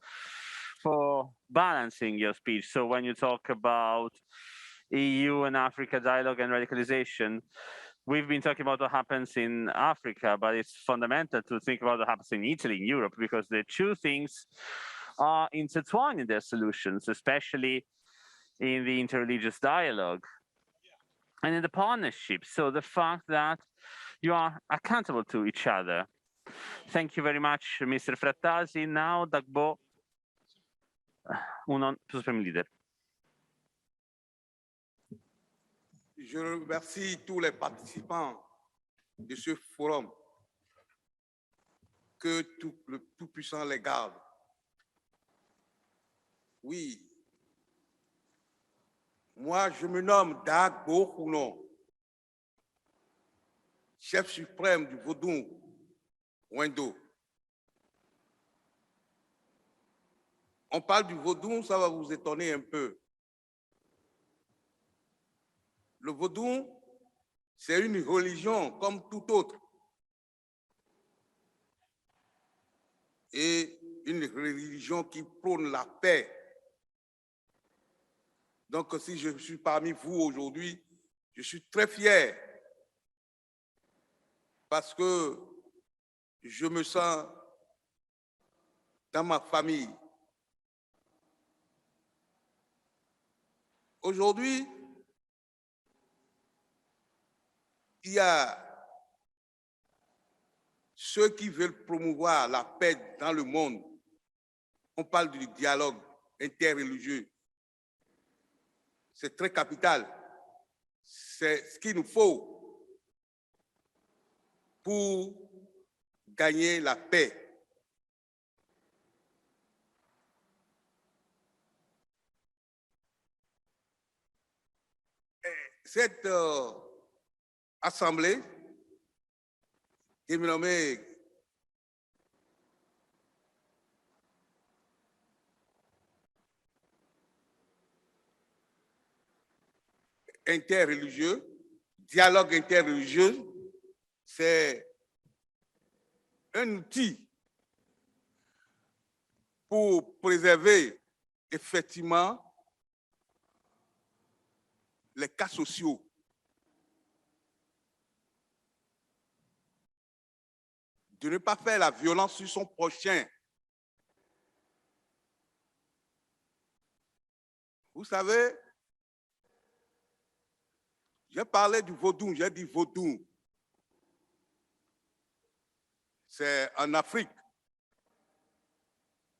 for balancing your speech. So when you talk about EU and Africa dialogue and radicalization, we've been talking about what happens in Africa, but it's fundamental to think about what happens in Italy, in Europe, because the two things are intertwined in their solutions, especially in the interreligious dialogue and in the partnership. So the fact that you are accountable to each other. Thank you very much, Mr. Frattasi. Now, Daagbo, Hounon, Supreme Leader. Je remercie tous les participants de ce forum. Que le Tout-Puissant les garde. Oui. Moi, je me nomme Daagbo Hounon, chef suprême du Vodun, Hwendo. On parle du Vodun, ça va vous étonner un peu. Le Vodun, c'est une religion comme toute autre. Et une religion qui prône la paix. Donc, si je suis parmi vous aujourd'hui, je suis très fier parce que je me sens dans ma famille. Aujourd'hui, il y a ceux qui veulent promouvoir la paix dans le monde. On parle du dialogue interreligieux. C'est très capital. C'est ce qu'il nous faut pour gagner la paix. Cette assemblée qui est nommée interreligieux, dialogue interreligieux, c'est un outil pour préserver effectivement les cas sociaux. De ne pas faire la violence sur son prochain. Vous savez, j'ai parlé du Vodun, j'ai dit Vodun. C'est en Afrique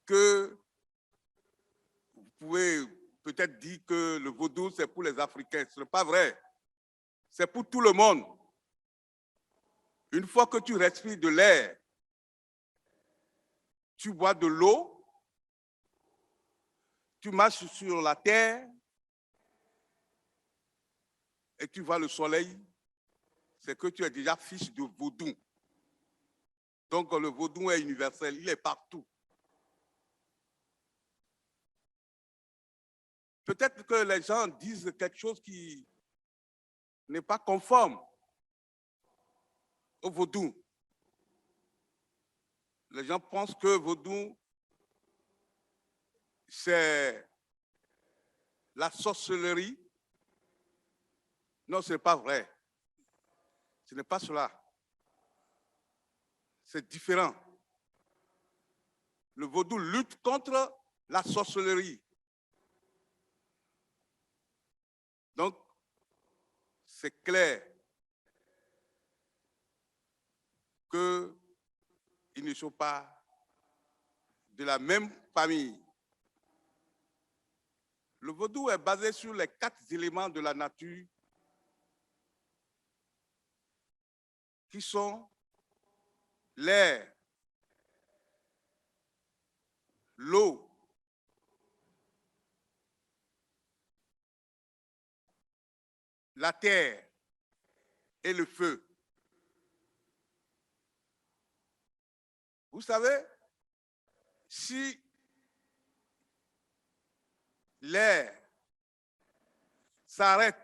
que vous pouvez peut-être dire que le Vodun, c'est pour les Africains. Ce n'est pas vrai. C'est pour tout le monde. Une fois que tu respires de l'air, tu bois de l'eau, tu marches sur la terre et tu vois le soleil, c'est que tu es déjà fils de Vodun. Donc le Vodun est universel, il est partout. Peut-être que les gens disent quelque chose qui n'est pas conforme au Vodun. Les gens pensent que Vodun, c'est la sorcellerie. Non, ce n'est pas vrai. Ce n'est pas cela. C'est différent. Le vaudou lutte contre la sorcellerie. Donc, c'est clair qu'ils ne sont pas de la même famille. Le vaudou est basé sur les 4 éléments de la nature qui sont l'air, l'eau, la terre et le feu. Vous savez, si l'air s'arrête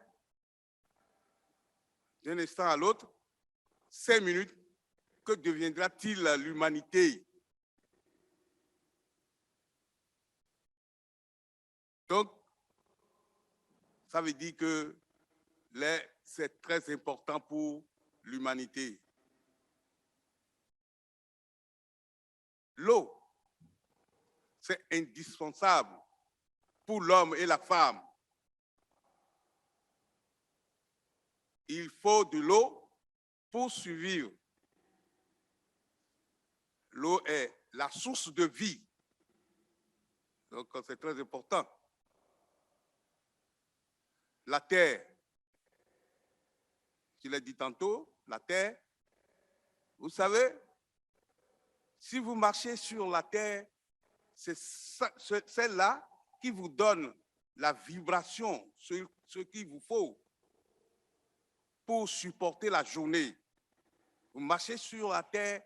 d'un instant à l'autre, 5 minutes, que deviendra-t-il l'humanité? Donc, ça veut dire que l'air, c'est très important pour l'humanité. L'eau, c'est indispensable pour l'homme et la femme. Il faut de l'eau pour survivre. L'eau est la source de vie. Donc, c'est très important. La terre, je l'ai dit tantôt, la terre, vous savez, si vous marchez sur la terre, c'est celle-là qui vous donne la vibration, ce qu'il vous faut pour supporter la journée. Vous marchez sur la terre,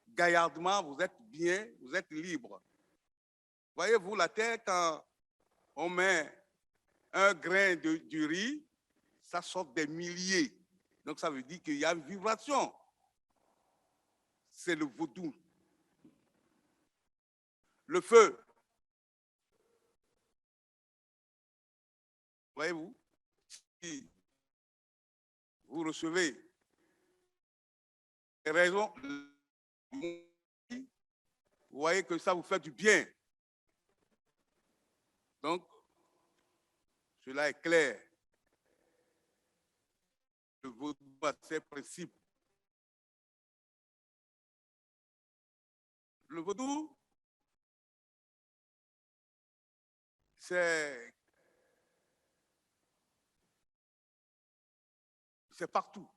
gaillardement, vous êtes bien, vous êtes libre. Voyez-vous, la terre, quand on met un grain de riz, ça sort des milliers. Donc, ça veut dire qu'il y a une vibration. C'est le vaudou. Le feu. Voyez-vous, si vous recevez des raisons, vous voyez que ça vous fait du bien. Donc, cela est clair. Le vaudou a ses principes. Le vaudou, c'est partout.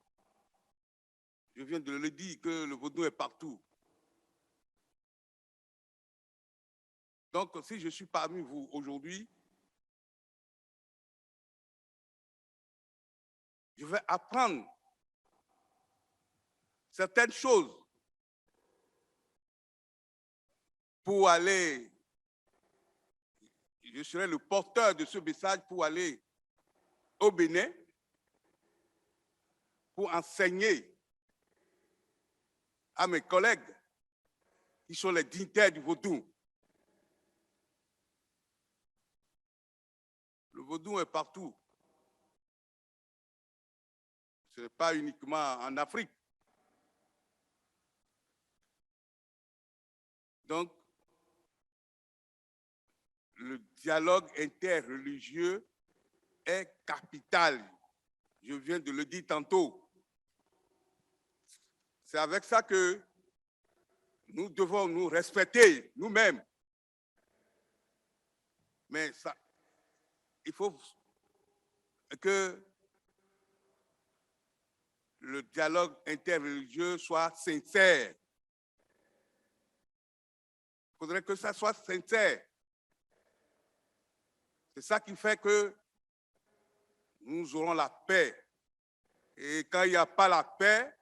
Je viens de le dire que le vaudou est partout. Donc, si je suis parmi vous aujourd'hui, je vais apprendre certaines choses pour aller, je serai le porteur de ce message pour aller au Bénin, pour enseigner à mes collègues qui sont les dignitaires du vaudou. Le vaudou est partout. Ce n'est pas uniquement en Afrique. Donc, le dialogue interreligieux est capital. Je viens de le dire tantôt. C'est avec ça que nous devons nous respecter nous-mêmes. Mais ça, il faut que le dialogue interreligieux soit sincère. Il faudrait que ça soit sincère. C'est ça qui fait que nous aurons la paix. Et quand il n'y a pas la paix,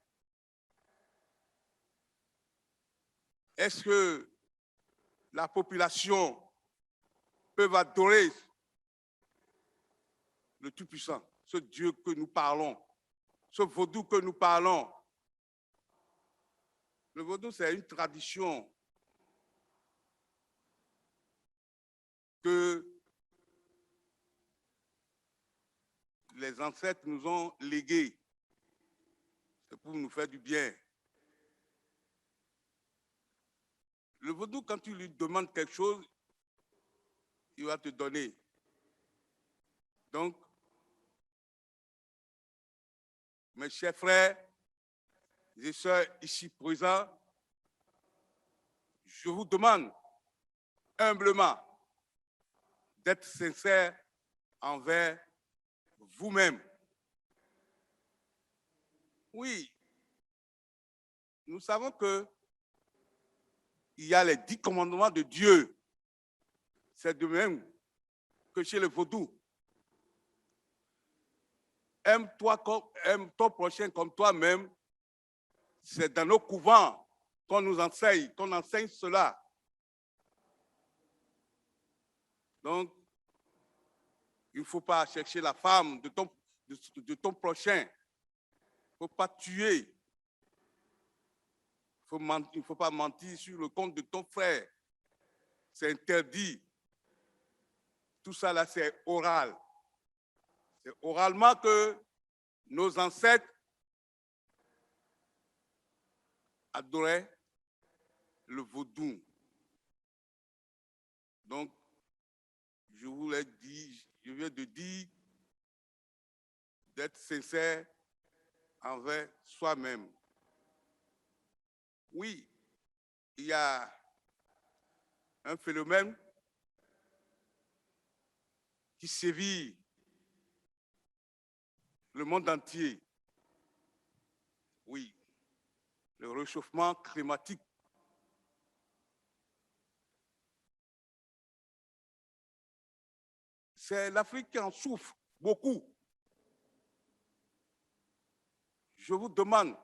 est-ce que la population peut adorer le Tout-Puissant, ce Dieu que nous parlons, ce vaudou que nous parlons? Le vaudou, c'est une tradition que les ancêtres nous ont légué. C'est pour nous faire du bien. Le vaudou, quand tu lui demandes quelque chose, il va te donner. Donc, mes chers frères et sœurs ici présents, je vous demande humblement d'être sincères envers vous-même. Oui, nous savons que il y a les 10 commandements de Dieu. C'est de même que chez le vaudou. Aime ton prochain comme toi-même. C'est dans nos couvents qu'on nous enseigne, cela. Donc, il ne faut pas chercher la femme de ton prochain. Il ne faut pas tuer. Il ne faut pas mentir sur le compte de ton frère. C'est interdit. Tout ça là, c'est oral. C'est oralement que nos ancêtres adoraient le vaudou. Donc, je vous l'ai dit, je viens de dire d'être sincère envers soi-même. Oui, il y a un phénomène qui sévit le monde entier. Oui, le réchauffement climatique. C'est l'Afrique qui en souffre beaucoup. Je vous demande,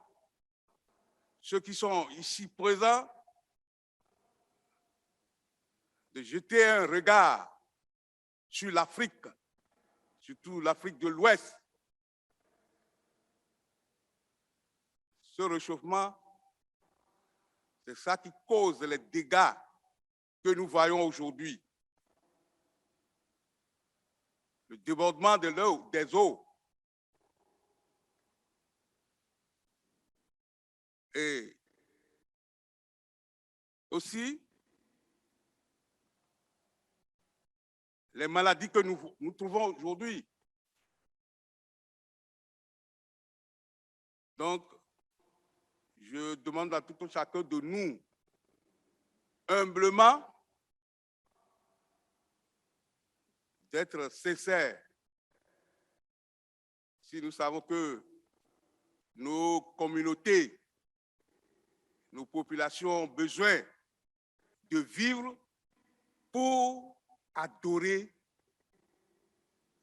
ceux qui sont ici présents, de jeter un regard sur l'Afrique, surtout l'Afrique de l'Ouest. Ce réchauffement, c'est ça qui cause les dégâts que nous voyons aujourd'hui. Le débordement de l'eau, des eaux. Et aussi, les maladies que nous trouvons aujourd'hui. Donc, je demande à tout un chacun de nous, humblement, d'être sincère. Si nous savons que nos communautés, nos populations ont besoin de vivre pour adorer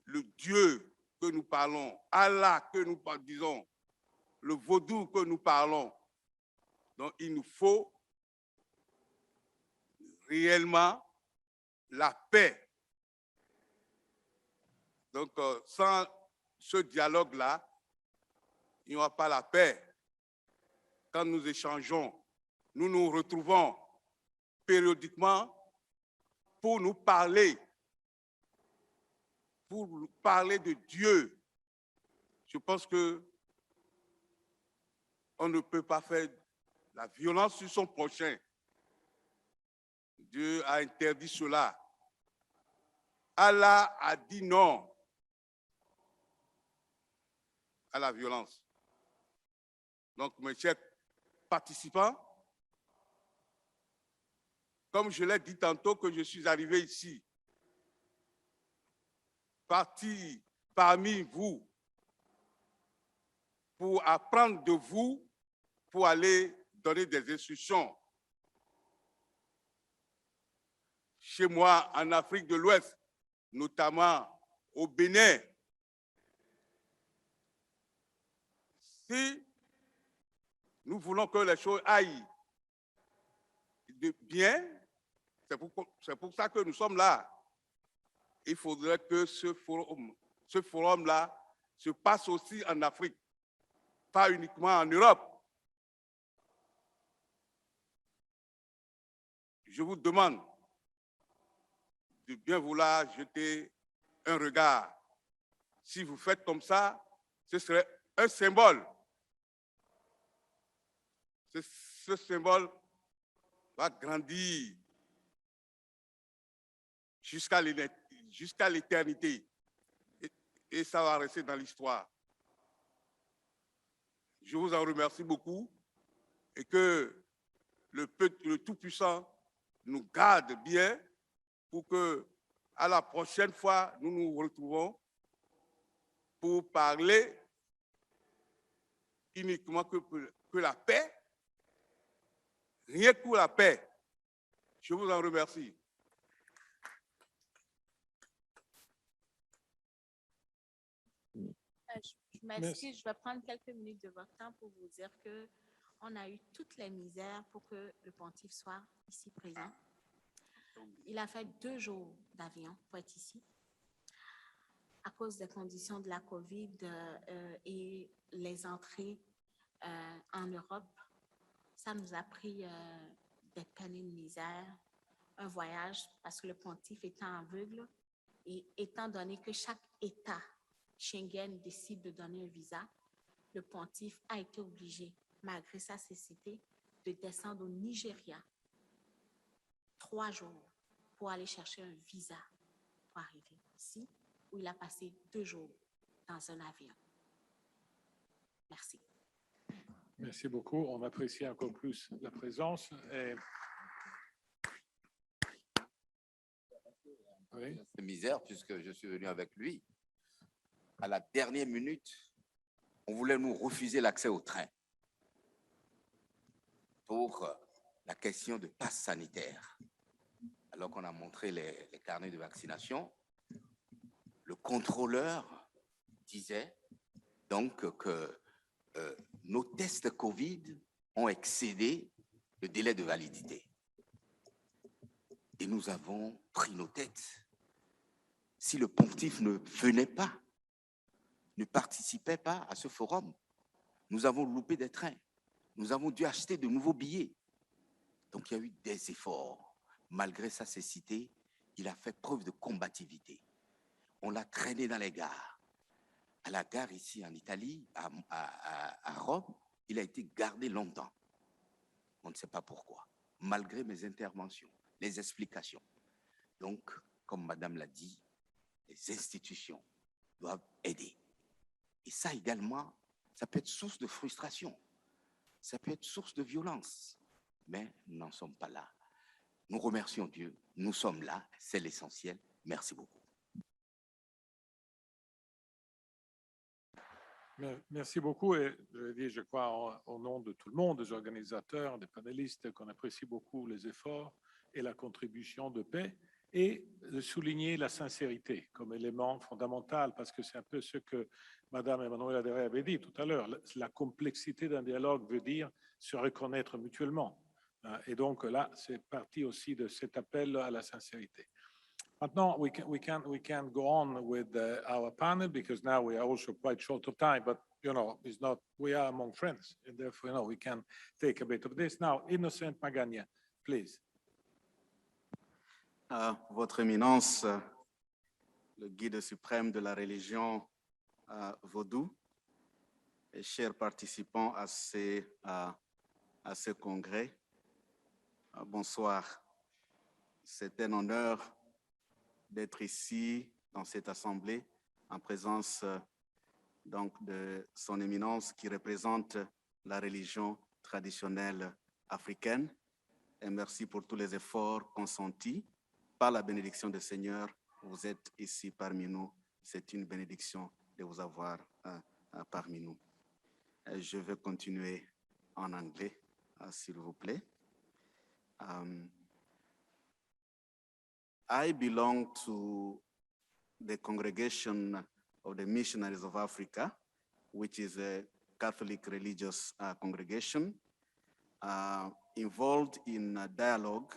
le Dieu que nous parlons, Allah que nous disons, le vaudou que nous parlons. Donc, il nous faut réellement la paix. Donc, sans ce dialogue-là, il n'y aura pas la paix. Quand nous échangeons, nous nous retrouvons périodiquement pour nous parler de Dieu. Je pense que on ne peut pas faire la violence sur son prochain. Dieu a interdit cela. Allah a dit non à la violence. Donc, mes chers participants, comme je l'ai dit tantôt que je suis arrivé ici, parti parmi vous pour apprendre de vous, pour aller donner des instructions. Chez moi, en Afrique de l'Ouest, notamment au Bénin, si nous voulons que les choses aillent de bien, c'est pour ça que nous sommes là. Il faudrait que ce forum-là se passe aussi en Afrique, pas uniquement en Europe. Je vous demande de bien vouloir jeter un regard si vous faites comme ça, ce serait un symbole. Ce symbole va grandir jusqu'à l'éternité. Et ça va rester dans l'histoire. Je vous en remercie beaucoup et que le Tout-Puissant nous garde bien pour que, à la prochaine fois, nous nous retrouvons pour parler uniquement que la paix, rien que pour la paix. Je vous en remercie. Je m'excuse, je vais prendre quelques minutes de votre temps pour vous dire qu'on a eu toutes les misères pour que le pontife soit ici présent. Il a fait 2 jours d'avion pour être ici. À cause des conditions de la COVID et les entrées en Europe, ça nous a pris des peines et de misère, un voyage, parce que le pontife étant aveugle et étant donné que chaque État Schengen décide de donner un visa, le pontife a été obligé, malgré sa cécité, de descendre au Nigeria 3 jours pour aller chercher un visa pour arriver ici, où il a passé 2 jours dans un avion. Merci. Merci beaucoup. On apprécie encore plus la présence. Et... Oui. C'est misère puisque je suis venu avec lui. À la dernière minute, on voulait nous refuser l'accès au train pour la question de passe sanitaire. Alors qu'on a montré les carnets de vaccination, le contrôleur disait donc que nos tests Covid ont excédé le délai de validité. Et nous avons pris nos têtes. Si le pontife ne venait pas, ne participait pas à ce forum, nous avons loupé des trains. Nous avons dû acheter de nouveaux billets. Donc, il y a eu des efforts. Malgré sa cécité, il a fait preuve de combativité. On l'a traîné dans les gares. À la gare ici en Italie, à Rome, il a été gardé longtemps. On ne sait pas pourquoi, malgré mes interventions, les explications. Donc, comme Madame l'a dit, les institutions doivent aider. Et ça également, ça peut être source de frustration, ça peut être source de violence, mais nous n'en sommes pas là. Nous remercions Dieu, nous sommes là, c'est l'essentiel. Merci beaucoup. Merci beaucoup et je dis, je crois au nom de tout le monde, des organisateurs, des panélistes, qu'on apprécie beaucoup les efforts et la contribution de paix et de souligner la sincérité comme élément fondamental parce que c'est un peu ce que Madame Emanuela avait dit tout à l'heure. La complexité d'un dialogue veut dire se reconnaître mutuellement. Et donc là, c'est parti aussi de cet appel à la sincérité. Maintenant, we can go on with our panel because now we are also quite short of time, but you know, it's not, we are among friends, and therefore, you know, we can take a bit of this. Now, Innocent Magagna, please. Votre Éminence, le guide suprême de la religion vaudou, et chers participants à ce congrès, bonsoir. C'est un honneur d'être ici dans cette assemblée en présence donc de son éminence qui représente la religion traditionnelle africaine. Et merci pour tous les efforts consentis. Par la bénédiction du Seigneur, vous êtes ici parmi nous. C'est une bénédiction de vous avoir parmi nous. Je vais continuer en anglais, s'il vous plaît. I belong to the Congregation of the Missionaries of Africa, which is a Catholic religious congregation involved in dialogue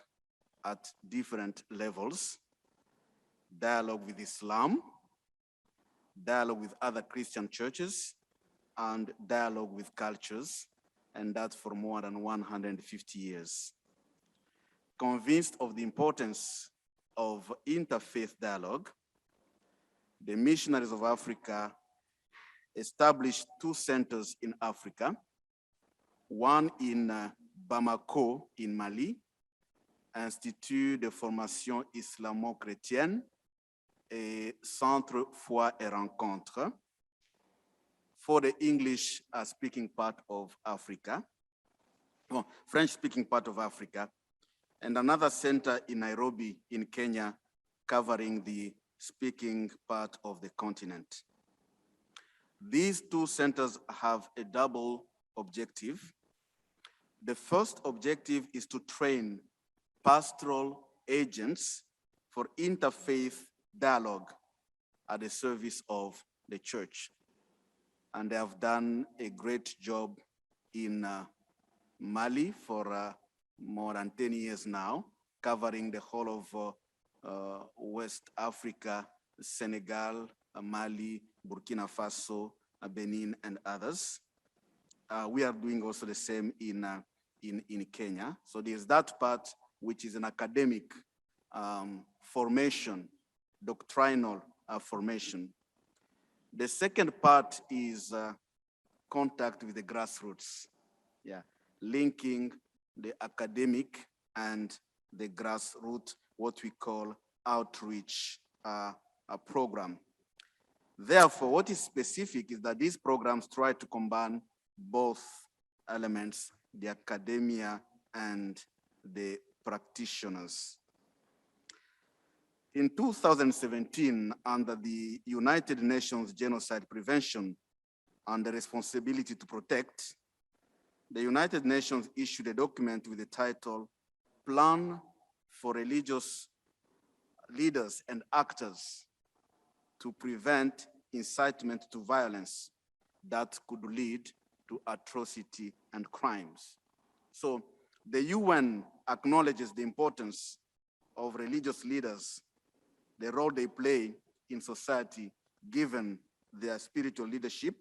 at different levels, dialogue with Islam, dialogue with other Christian churches, and dialogue with cultures, and that for more than 150 years. Convinced of the importance of interfaith dialogue, the Missionaries of Africa established 2 centers in Africa, one in Bamako in Mali, Institut de formation islamo-chrétienne et Centre Foi et Rencontre for the English speaking part of Africa, French speaking part of Africa, and another center in Nairobi in Kenya covering the speaking part of the continent. These 2 centers have a double objective. The first objective is to train pastoral agents for interfaith dialogue at the service of the church. And they have done a great job in Mali for more than 10 years now, covering the whole of West Africa, Senegal, Mali, Burkina Faso, Benin, and others. We are doing also the same in Kenya. So there's that part, which is an academic formation, doctrinal formation. The second part is contact with the grassroots, linking the academic and the grassroots, what we call outreach program. Therefore, what is specific is that these programs try to combine both elements, the academia and the practitioners. In 2017, under the United Nations Genocide Prevention and the Responsibility to Protect, the United Nations issued a document with the title, Plan for Religious Leaders and Actors to Prevent Incitement to Violence that could lead to atrocity and crimes. So the UN acknowledges the importance of religious leaders, the role they play in society, given their spiritual leadership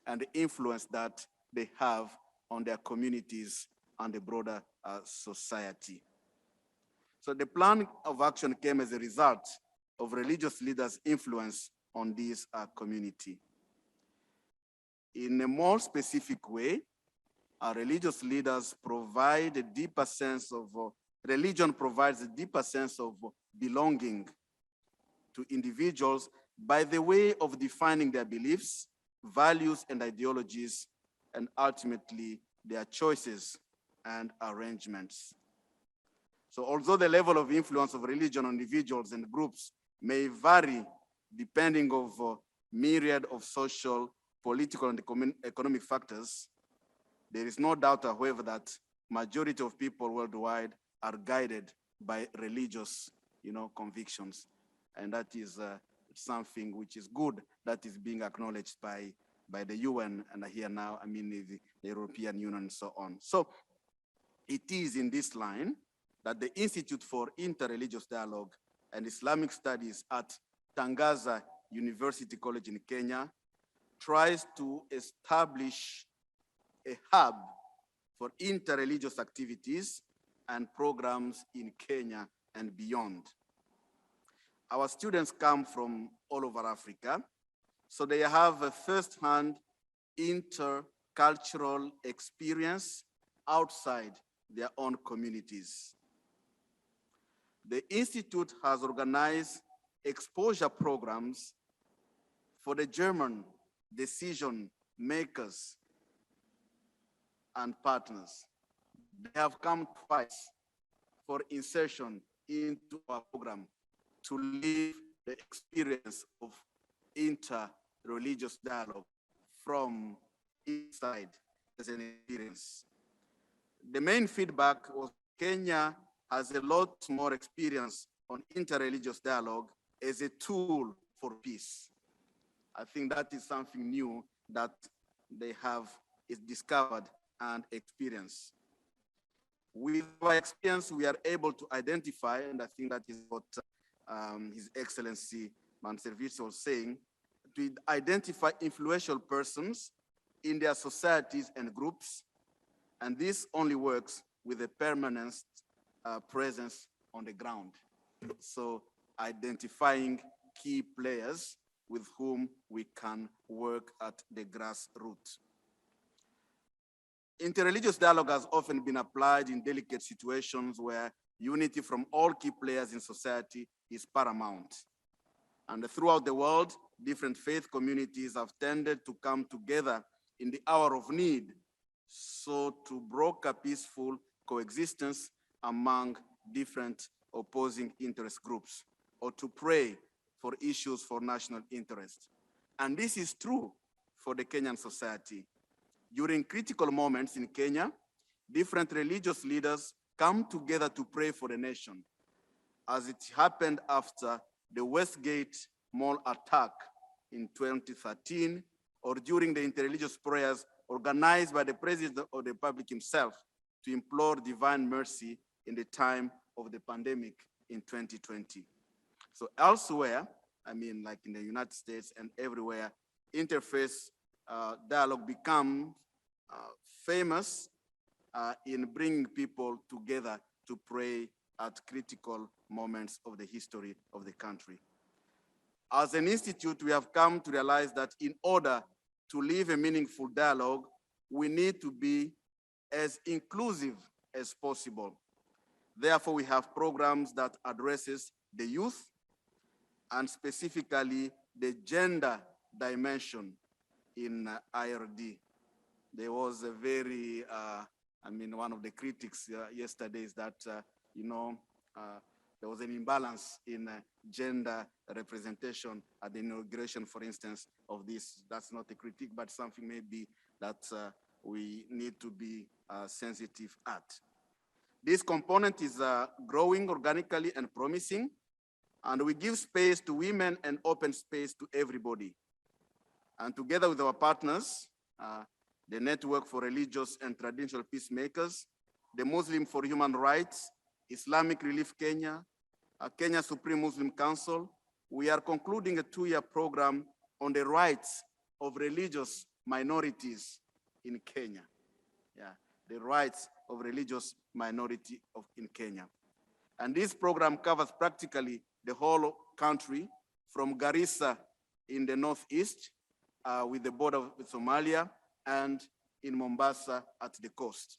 and the influence that they have on their communities and the broader society. So the plan of action came as a result of religious leaders' influence on this community. In a more specific way, our religious leaders provide a deeper sense of, religion provides a deeper sense of belonging to individuals by the way of defining their beliefs, values, and ideologies, and ultimately their choices and arrangements. So although the level of influence of religion on individuals and groups may vary depending on myriad of social, political, and economic factors, there is no doubt, however, that majority of people worldwide are guided by religious, convictions. And that is something which is good that is being acknowledged by the UN, and here now, the European Union and so on. So it is in this line that the Institute for Interreligious Dialogue and Islamic Studies at Tangaza University College in Kenya tries to establish a hub for interreligious activities and programs in Kenya and beyond. Our students come from all over Africa, so they have a first-hand intercultural experience outside their own communities. The Institute has organized exposure programs for the German decision makers and partners. They have come twice for insertion into our program to live the experience of inter-religious dialogue from inside as an experience. The main feedback was Kenya has a lot more experience on interreligious dialogue as a tool for peace. I think that is something new that they have discovered and experienced. With our experience, we are able to identify, and I think that is what His Excellency Manservisi was saying, to identify influential persons in their societies and groups, and this only works with a permanent presence on the ground. So identifying key players with whom we can work at the grassroots. Interreligious dialogue has often been applied in delicate situations where unity from all key players in society is paramount. And throughout the world, different faith communities have tended to come together in the hour of need, so to broker peaceful coexistence among different opposing interest groups, or to pray for issues for national interest. And this is true for the Kenyan society. During critical moments in Kenya, different religious leaders come together to pray for the nation, as it happened after the Westgate Mall attack in 2013, or during the interreligious prayers organized by the President of the Republic himself to implore divine mercy in the time of the pandemic in 2020. So elsewhere, I mean, like in the United States and everywhere, interfaith dialogue becomes famous in bringing people together to pray at critical moments of the history of the country. As an institute, we have come to realize that in order to live a meaningful dialogue, we need to be as inclusive as possible. Therefore, we have programs that addresses the youth and specifically the gender dimension in IRD. There was a very, one of the critics yesterday is that, there was an imbalance in gender representation at the inauguration, for instance, of this. That's not a critique, but something maybe that we need to be sensitive at. This component is growing organically and promising, and we give space to women and open space to everybody. And together with our partners, the Network for Religious and Traditional Peacemakers, the Muslim for Human Rights, Islamic Relief Kenya, Kenya Supreme Muslim Council, we are concluding a 2-year program on the rights of religious minorities in Kenya. Yeah, the rights of religious minority in Kenya. And this program covers practically the whole country, from Garissa in the northeast, with the border with Somalia, and in Mombasa at the coast.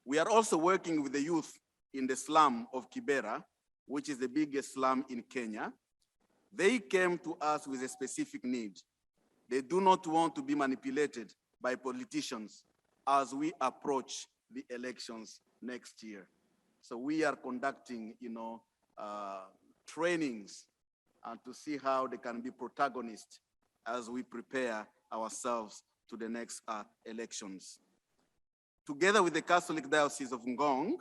We are also working with the youth in the slum of Kibera, which is the biggest slum in Kenya. They came to us with a specific need. They do not want to be manipulated by politicians as we approach the elections next year. So we are conducting, trainings to see how they can be protagonists as we prepare ourselves to the next elections. Together with the Catholic Diocese of Ngong,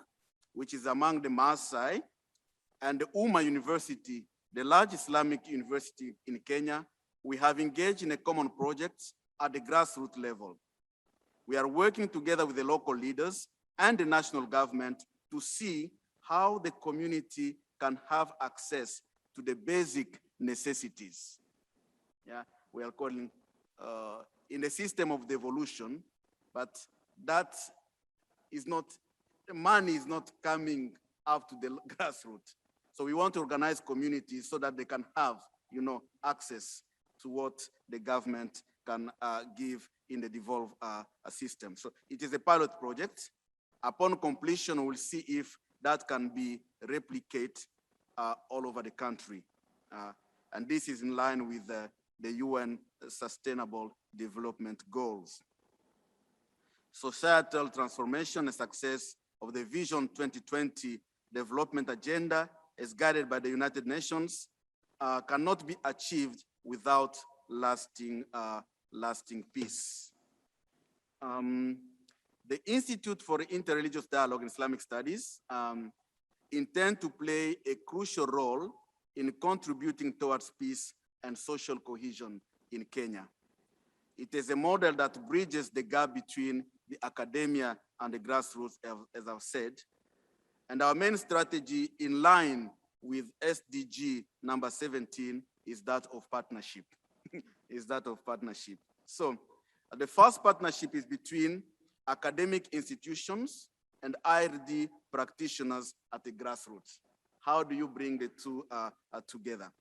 which is among the Maasai, and the Umma University, the large Islamic university in Kenya, we have engaged in a common project at the grassroots level. We are working together with the local leaders and the national government to see how the community can have access to the basic necessities. Yeah, we are calling in the system of devolution, but that is not, the money is not coming up to the grassroots. So we want to organize communities so that they can have, access to what the government can give in the devolved system. So it is a pilot project. Upon completion, we'll see if that can be replicated all over the country. And this is in line with the UN Sustainable Development Goals. Societal transformation and success of the Vision 2020 Development Agenda, as guided by the United Nations, cannot be achieved without lasting peace. The Institute for Interreligious Dialogue in Islamic Studies intend to play a crucial role in contributing towards peace and social cohesion in Kenya. It is a model that bridges the gap between the academia and the grassroots, as I've said. And our main strategy, in line with SDG number 17, is that of partnership. So the first partnership is between academic institutions and IRD practitioners at the grassroots. How do you bring the two together?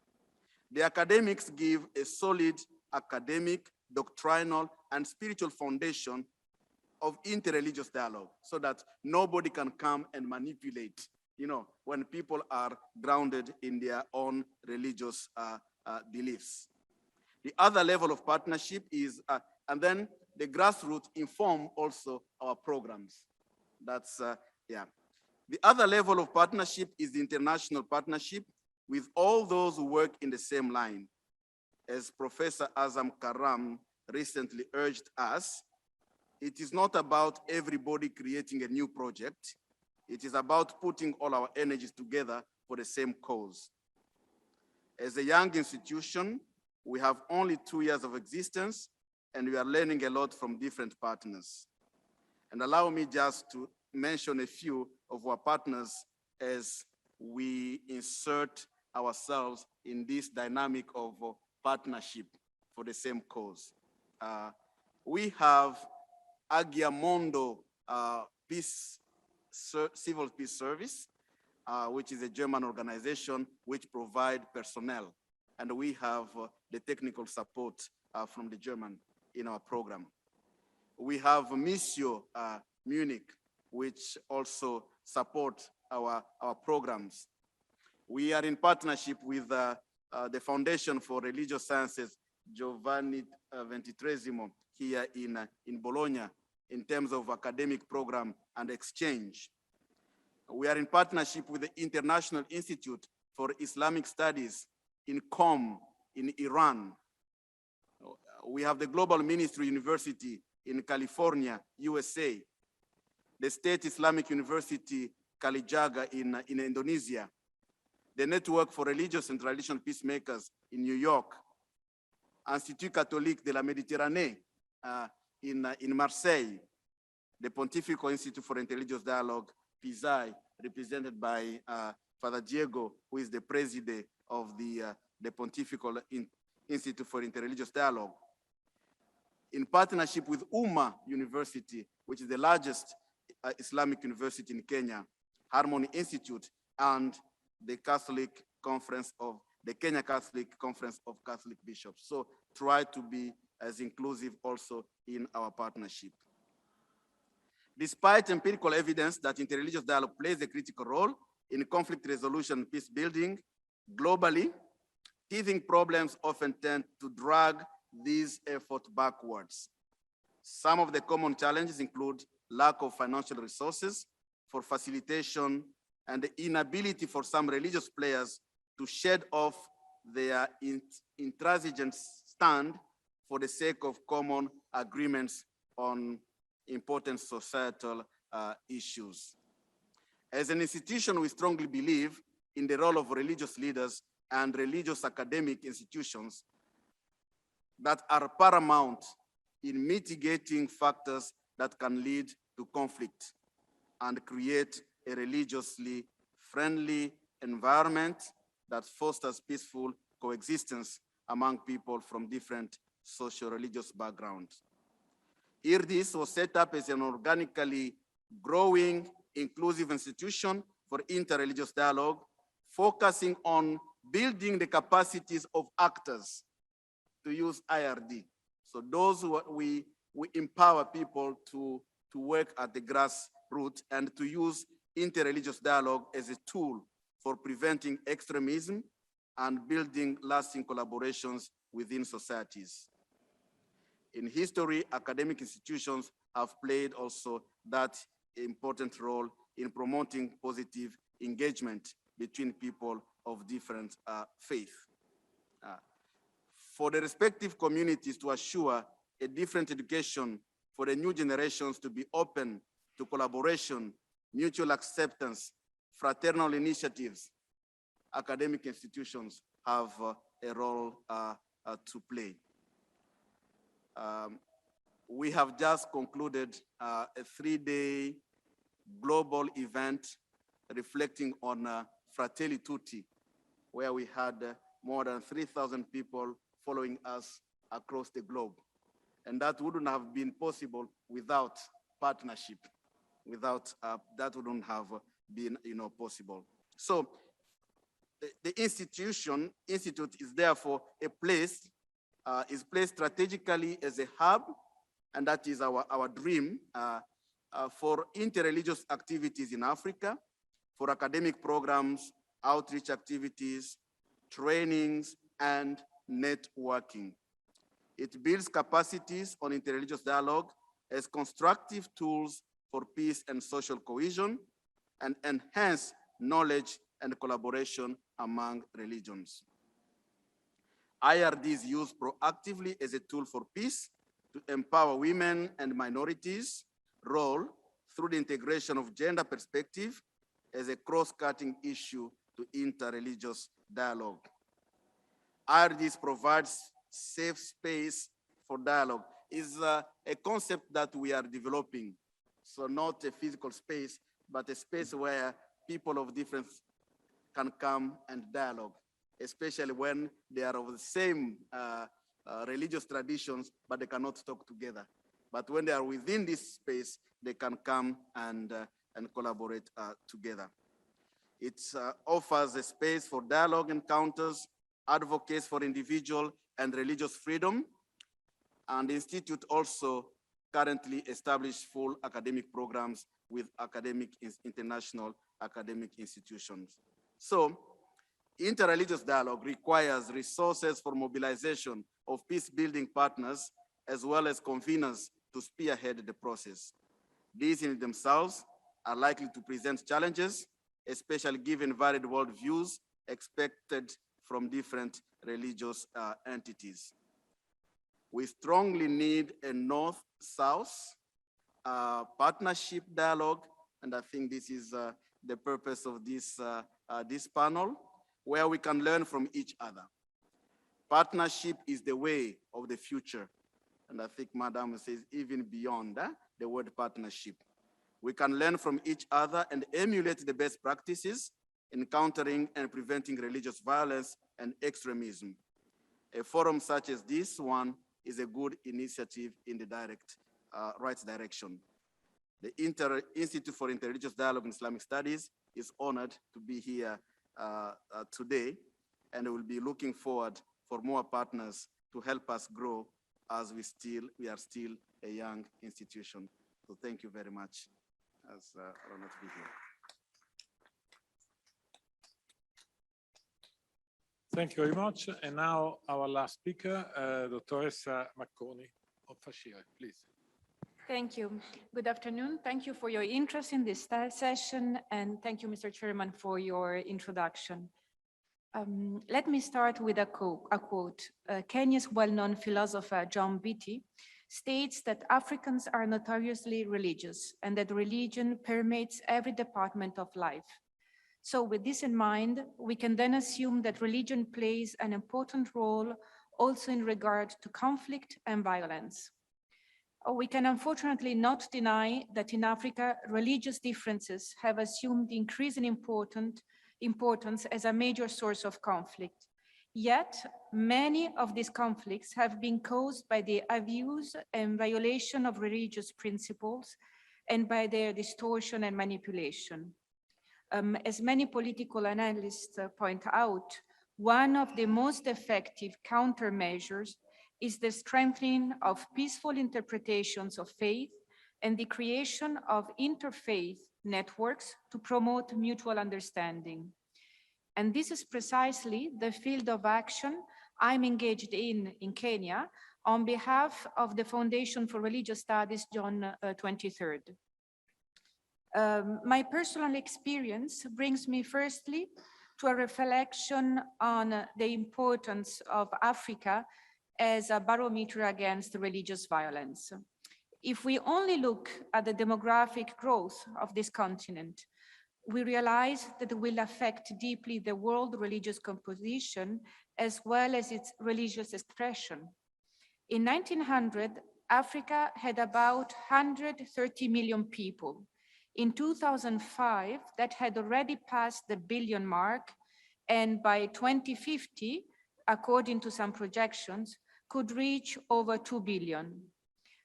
The academics give a solid academic, doctrinal, and spiritual foundation of interreligious dialogue so that nobody can come and manipulate, when people are grounded in their own religious beliefs. The other level of partnership is, and then the grassroots inform also our programs. That's, yeah. The other level of partnership is the international partnership with all those who work in the same line. As Professor Azam Karam recently urged us, it is not about everybody creating a new project. It is about putting all our energies together for the same cause. As a young institution, we have only 2 years of existence, and we are learning a lot from different partners. And allow me just to mention a few of our partners as we insert ourselves in this dynamic of partnership for the same cause. We have Agiamondo Civil Peace Service, which is a German organization which provide personnel. And we have the technical support from the German in our program. We have Missio Munich, which also support our programs. We are in partnership with the Foundation for Religious Sciences, Giovanni XXIII, here in Bologna, in terms of academic program and exchange. We are in partnership with the International Institute for Islamic Studies in Qom, in Iran. We have the Global Ministry University in California, USA, the State Islamic University Kalijaga in Indonesia, the Network for Religious and Traditional Peacemakers in New York, Institut Catholique de la Méditerranée in Marseille, the Pontifical Institute for Interreligious Dialogue, PISAI, represented by Father Diego, who is the president of the Pontifical Institute for Interreligious Dialogue. In partnership with Umma University, which is the largest Islamic university in Kenya, Harmony Institute, and the Catholic Conference of the Kenya Catholic Conference of Catholic Bishops. So try to be as inclusive also in our partnership. Despite empirical evidence that interreligious dialogue plays a critical role in conflict resolution and peace building globally, teething problems often tend to drag these efforts backwards. Some of the common challenges include lack of financial resources for facilitation and the inability for some religious players to shed off their intransigent stand for the sake of common agreements on important societal issues. As an institution, we strongly believe in the role of religious leaders and religious academic institutions that are paramount in mitigating factors that can lead to conflict and create a religiously friendly environment that fosters peaceful coexistence among people from different socio-religious backgrounds. IRDIS was set up as an organically growing, inclusive institution for interreligious dialogue, focusing on building the capacities of actors to use IRD. So those who we empower people to work at the grassroots and to use interreligious dialogue as a tool for preventing extremism and building lasting collaborations within societies. In history, academic institutions have played also that important role in promoting positive engagement between people of different faith. For the respective communities to assure a different education for the new generations to be open to collaboration, mutual acceptance, fraternal initiatives, academic institutions have a role to play. We have just concluded a 3-day global event reflecting on Fratelli Tutti, where we had more than 3,000 people following us across the globe. And that wouldn't have been possible without partnership. Without that wouldn't have been possible. So the institute is therefore is placed strategically as a hub, and that is our dream for interreligious activities in Africa, for academic programs, outreach activities, trainings, and networking. It builds capacities on interreligious dialogue as constructive tools for peace and social cohesion, and enhance knowledge and collaboration among religions. IRD is used proactively as a tool for peace to empower women and minorities' role through the integration of gender perspective as a cross-cutting issue to interreligious dialogue. IRDs provides safe space for dialogue. Is a concept that we are developing. So not a physical space, but a space where people of different can come and dialogue, especially when they are of the same religious traditions, but they cannot talk together. But when they are within this space, they can come and collaborate together. It offers a space for dialogue encounters, advocates for individual and religious freedom, and the Institute also currently established full academic programs with international academic institutions. So, interreligious dialogue requires resources for mobilization of peace-building partners, as well as conveners to spearhead the process. These in themselves are likely to present challenges, especially given varied worldviews expected from different religious entities. We strongly need a North-South partnership dialogue, and I think this is the purpose of this panel, where we can learn from each other. Partnership is the way of the future, and I think Madam says even beyond the word partnership. We can learn from each other and emulate the best practices in countering and preventing religious violence and extremism. A forum such as this one is a good initiative in the right direction. The Institute for Interreligious Dialogue in Islamic Studies is honored to be here today, and we'll be looking forward for more partners to help us grow as we are still a young institution. So thank you very much. It's an honor to be here. Thank you very much. And now our last speaker, Dottoressa Macconi of Fascire, please. Thank you. Good afternoon. Thank you for your interest in this session, and thank you, Mr. Chairman, for your introduction. Let me start with a quote. Kenya's well-known philosopher, John Beatty, states that Africans are notoriously religious and that religion permeates every department of life. So with this in mind, we can then assume that religion plays an important role also in regard to conflict and violence. We can unfortunately not deny that in Africa, religious differences have assumed increasing importance as a major source of conflict. Yet, many of these conflicts have been caused by the abuse and violation of religious principles and by their distortion and manipulation. As many political analysts point out, one of the most effective countermeasures is the strengthening of peaceful interpretations of faith and the creation of interfaith networks to promote mutual understanding. And this is precisely the field of action I'm engaged in Kenya on behalf of the Foundation for Religious Studies, John 23rd. My personal experience brings me firstly to a reflection on the importance of Africa as a barometer against religious violence. If we only look at the demographic growth of this continent, we realize that it will affect deeply the world religious composition as well as its religious expression. In 1900, Africa had about 130 million people. In 2005, that had already passed the billion mark, and by 2050, according to some projections, could reach over 2 billion.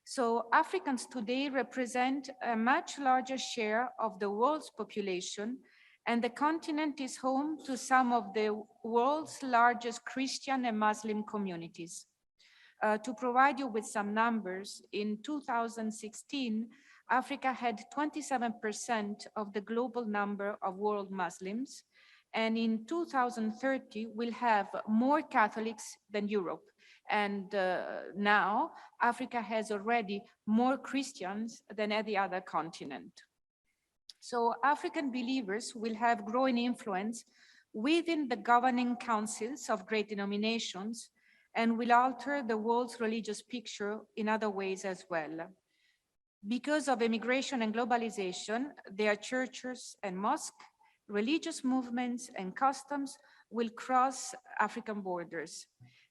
So Africans today represent a much larger share of the world's population and the continent is home to some of the world's largest Christian and Muslim communities. To provide you with some numbers, in 2016, Africa had 27% of the global number of world Muslims, and in 2030, we'll have more Catholics than Europe. And now, Africa has already more Christians than any other continent. So African believers will have growing influence within the governing councils of great denominations and will alter the world's religious picture in other ways as well. Because of immigration and globalization, their churches and mosques, religious movements and customs will cross African borders.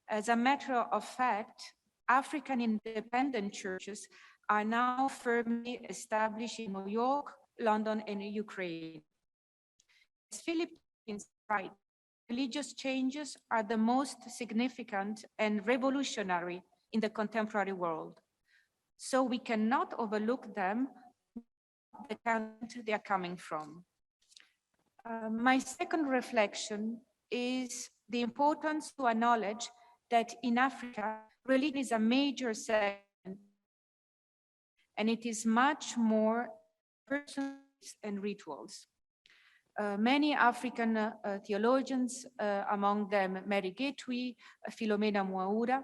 As a matter of fact, African independent churches are now firmly established in New York, London, and Ukraine. As Philippines right, religious changes are the most significant and revolutionary in the contemporary world. So we cannot overlook them, the country they are coming from. My second reflection is the importance to acknowledge that in Africa, religion is a major segment, and it is much more personal and rituals. Many African theologians, among them Mary Gateway, Philomena Mwaura,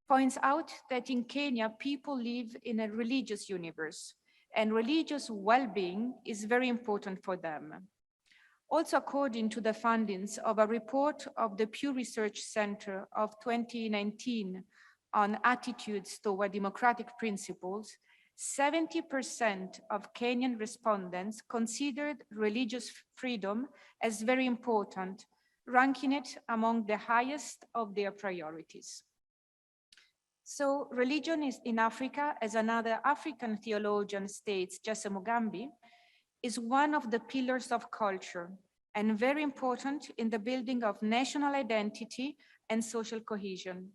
points out that in Kenya, people live in a religious universe, and religious well-being is very important for them. Also, according to the findings of a report of the Pew Research Center of 2019 on attitudes toward democratic principles, 70% of Kenyan respondents considered religious freedom as very important, ranking it among the highest of their priorities. So religion is in Africa, as another African theologian states, Jesse Mugambi, is one of the pillars of culture and very important in the building of national identity and social cohesion.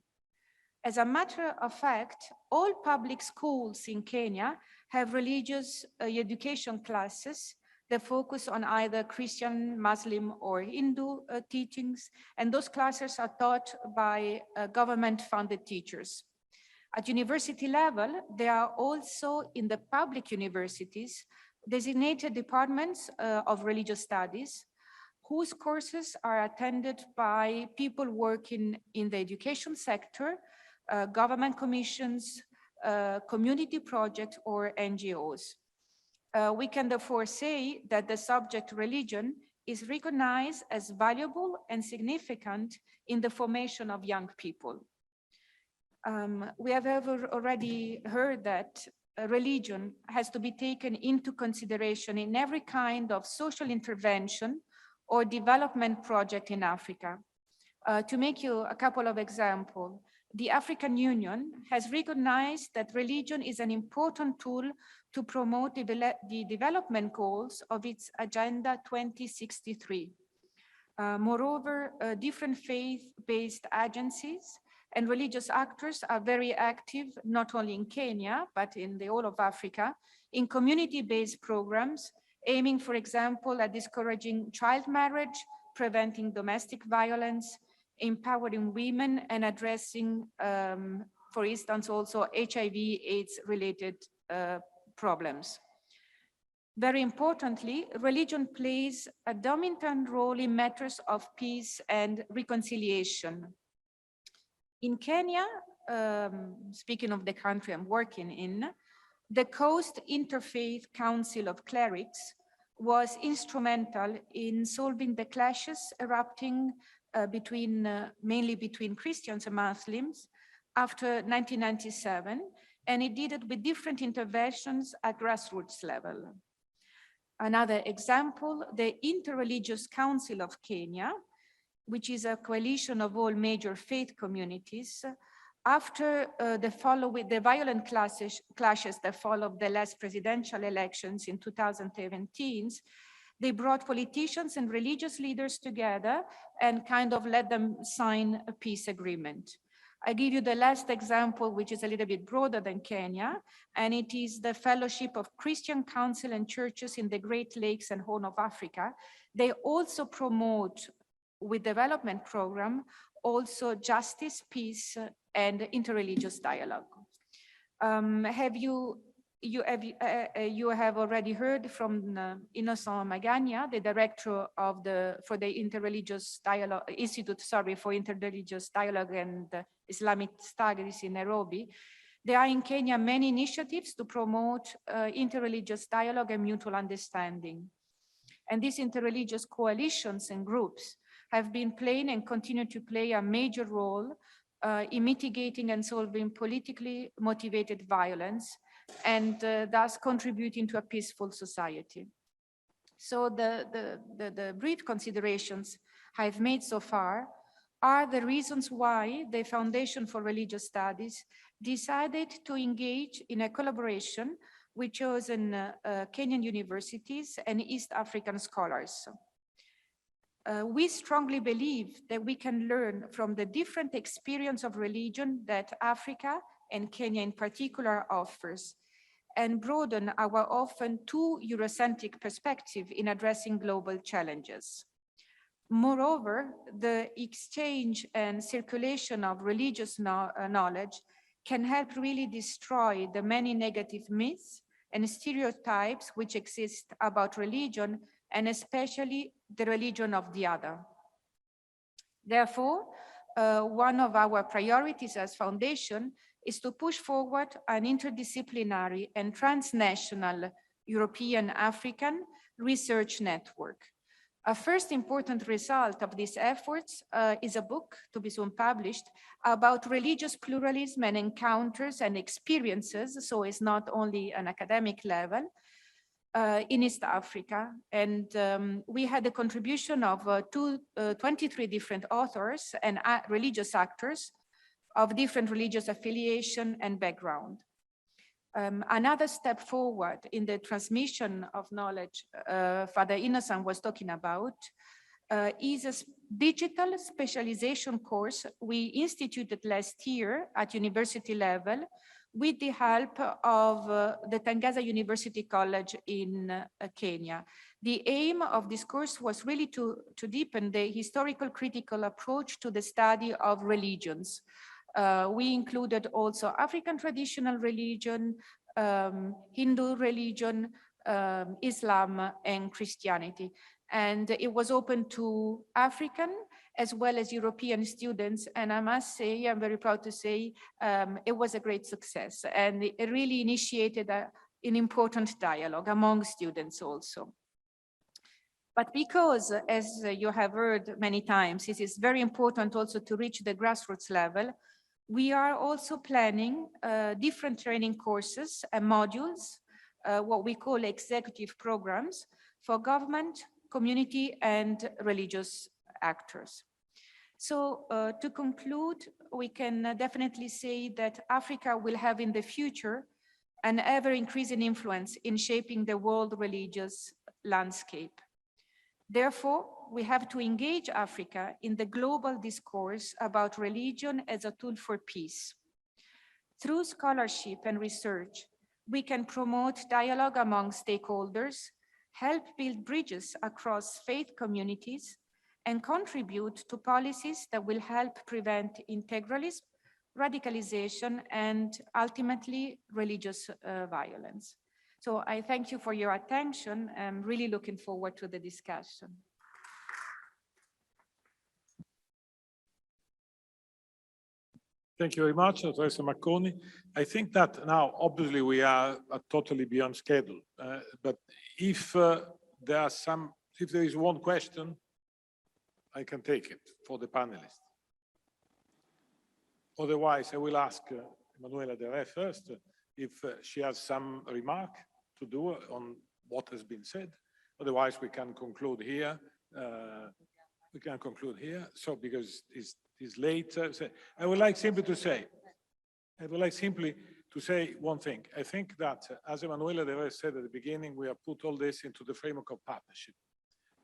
As a matter of fact, all public schools in Kenya have religious education classes that focus on either Christian, Muslim, or Hindu teachings, and those classes are taught by government-funded teachers. At university level, there are also in the public universities designated departments of religious studies, whose courses are attended by people working in the education sector, government commissions, community projects, or NGOs. We can therefore say that the subject religion is recognized as valuable and significant in the formation of young people. We have already heard that religion has to be taken into consideration in every kind of social intervention or development project in Africa. To make you a couple of examples, the African Union has recognized that religion is an important tool to promote the development goals of its Agenda 2063. Moreover, different faith-based agencies and religious actors are very active, not only in Kenya, but in the whole of Africa, in community-based programs, aiming, for example, at discouraging child marriage, preventing domestic violence, empowering women, and addressing, for instance, also HIV/AIDS-related problems. Very importantly, religion plays a dominant role in matters of peace and reconciliation. In Kenya, speaking of the country I'm working in, the Coast Interfaith Council of Clerics was instrumental in solving the clashes erupting mainly between Christians and Muslims after 1997, and it did it with different interventions at grassroots level. Another example, the Interreligious Council of Kenya, which is a coalition of all major faith communities, after the violent clashes that followed the last presidential elections in 2017, they brought politicians and religious leaders together and kind of let them sign a peace agreement. I give you the last example, which is a little bit broader than Kenya, and it is the Fellowship of Christian Council and Churches in the Great Lakes and Horn of Africa. They also promote, with development program, also justice, peace, and interreligious dialogue. You have already heard from Innocent Magagna, the director of the Interreligious Dialogue Institute, for Interreligious Dialogue and Islamic Studies in Nairobi. There are in Kenya many initiatives to promote interreligious dialogue and mutual understanding. And these interreligious coalitions and groups have been playing and continue to play a major role in mitigating and solving politically motivated violence, and thus contributing to a peaceful society. So the brief considerations I've made so far are the reasons why the Foundation for Religious Studies decided to engage in a collaboration with chosen Kenyan universities and East African scholars. We strongly believe that we can learn from the different experience of religion that Africa and Kenya in particular offers, and broaden our often too Eurocentric perspective in addressing global challenges. Moreover, the exchange and circulation of religious knowledge can help really destroy the many negative myths and stereotypes which exist about religion, and especially the religion of the other. Therefore, one of our priorities as Foundation is to push forward an interdisciplinary and transnational European-African research network. A first important result of these efforts is a book to be soon published about religious pluralism and encounters and experiences, so it's not only an academic level, in East Africa. And we had the contribution of 23 different authors and religious actors of different religious affiliation and background. Another step forward in the transmission of knowledge Father Innocent was talking about is a digital specialization course we instituted last year at university level with the help of the Tangaza University College in Kenya. The aim of this course was really to deepen the historical critical approach to the study of religions. We included also African traditional religion, Hindu religion, Islam, and Christianity. And it was open to African as well as European students. And I must say, I'm very proud to say, it was a great success. And it really initiated an important dialogue among students also. But because, as you have heard many times, it is very important also to reach the grassroots level, we are also planning different training courses and modules, what we call executive programs for government, community, and religious actors. So to conclude, we can definitely say that Africa will have in the future an ever-increasing influence in shaping the world religious landscape. Therefore, we have to engage Africa in the global discourse about religion as a tool for peace. Through scholarship and research, we can promote dialogue among stakeholders, help build bridges across faith communities, and contribute to policies that will help prevent integralism, radicalization, and ultimately religious violence. So I thank you for your attention. I'm really looking forward to the discussion. Thank you very much, Professor Macconi. I think that now, obviously, we are totally beyond schedule. But if there is one question, I can take it for the panelists. Otherwise, I will ask Emanuela first if she has some remark to do on what has been said. Otherwise, we can conclude here. So because it's late, so I would like simply to say one thing. I think that, as Emanuela said at the beginning, we have put all this into the framework of partnership.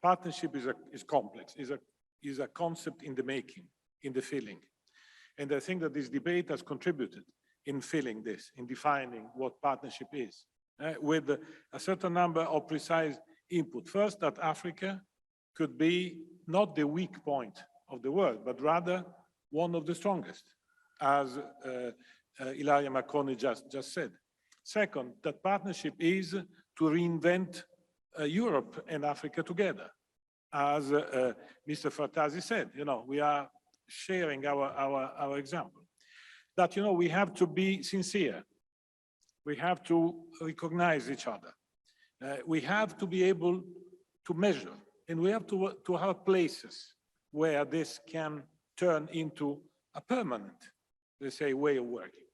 Partnership is complex, is a concept in the making, in the feeling. And I think that this debate has contributed in filling this, in defining what partnership is, with a certain number of precise input. First, that Africa could be not the weak point of the world, but rather one of the strongest, as Ilaria Marconi just said. Second, that partnership is to reinvent Europe and Africa together. As Mr. Frattasi said, we are sharing our example. That, we have to be sincere. We have to recognize each other. We have to be able to measure, and we have to have places where this can turn into a permanent, let's say, way of working.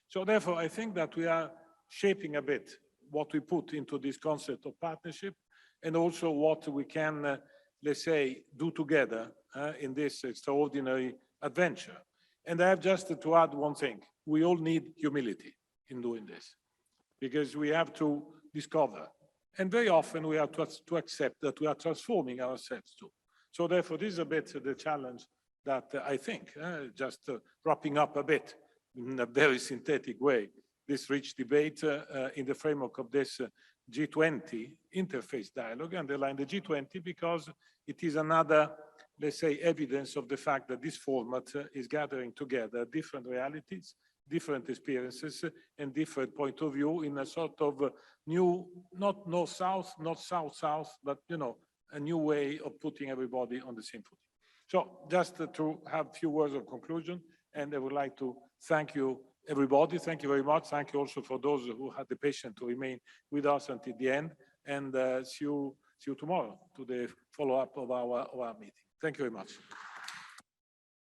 So therefore, I think that we are shaping a bit what we put into this concept of partnership, and also what we can, let's say, do together in this extraordinary adventure. And I have just to add one thing. We all need humility in doing this, because we have to discover. And very often we have to accept that we are transforming ourselves too. So therefore, this is a bit the challenge that I think, just wrapping up a bit in a very synthetic way, this rich debate in the framework of this G20 interface dialogue. Underline the G20 because it is another, let's say, evidence of the fact that this format is gathering together different realities, different experiences, and different point of view in a sort of new, not north-south, not south-south, but, a new way of putting everybody on the same footing. So just to have a few words of conclusion, and I would like to thank you, everybody. Thank you very much. Thank you also for those who had the patience to remain with us until the end, and see you tomorrow to the follow-up of our meeting. Thank you very much.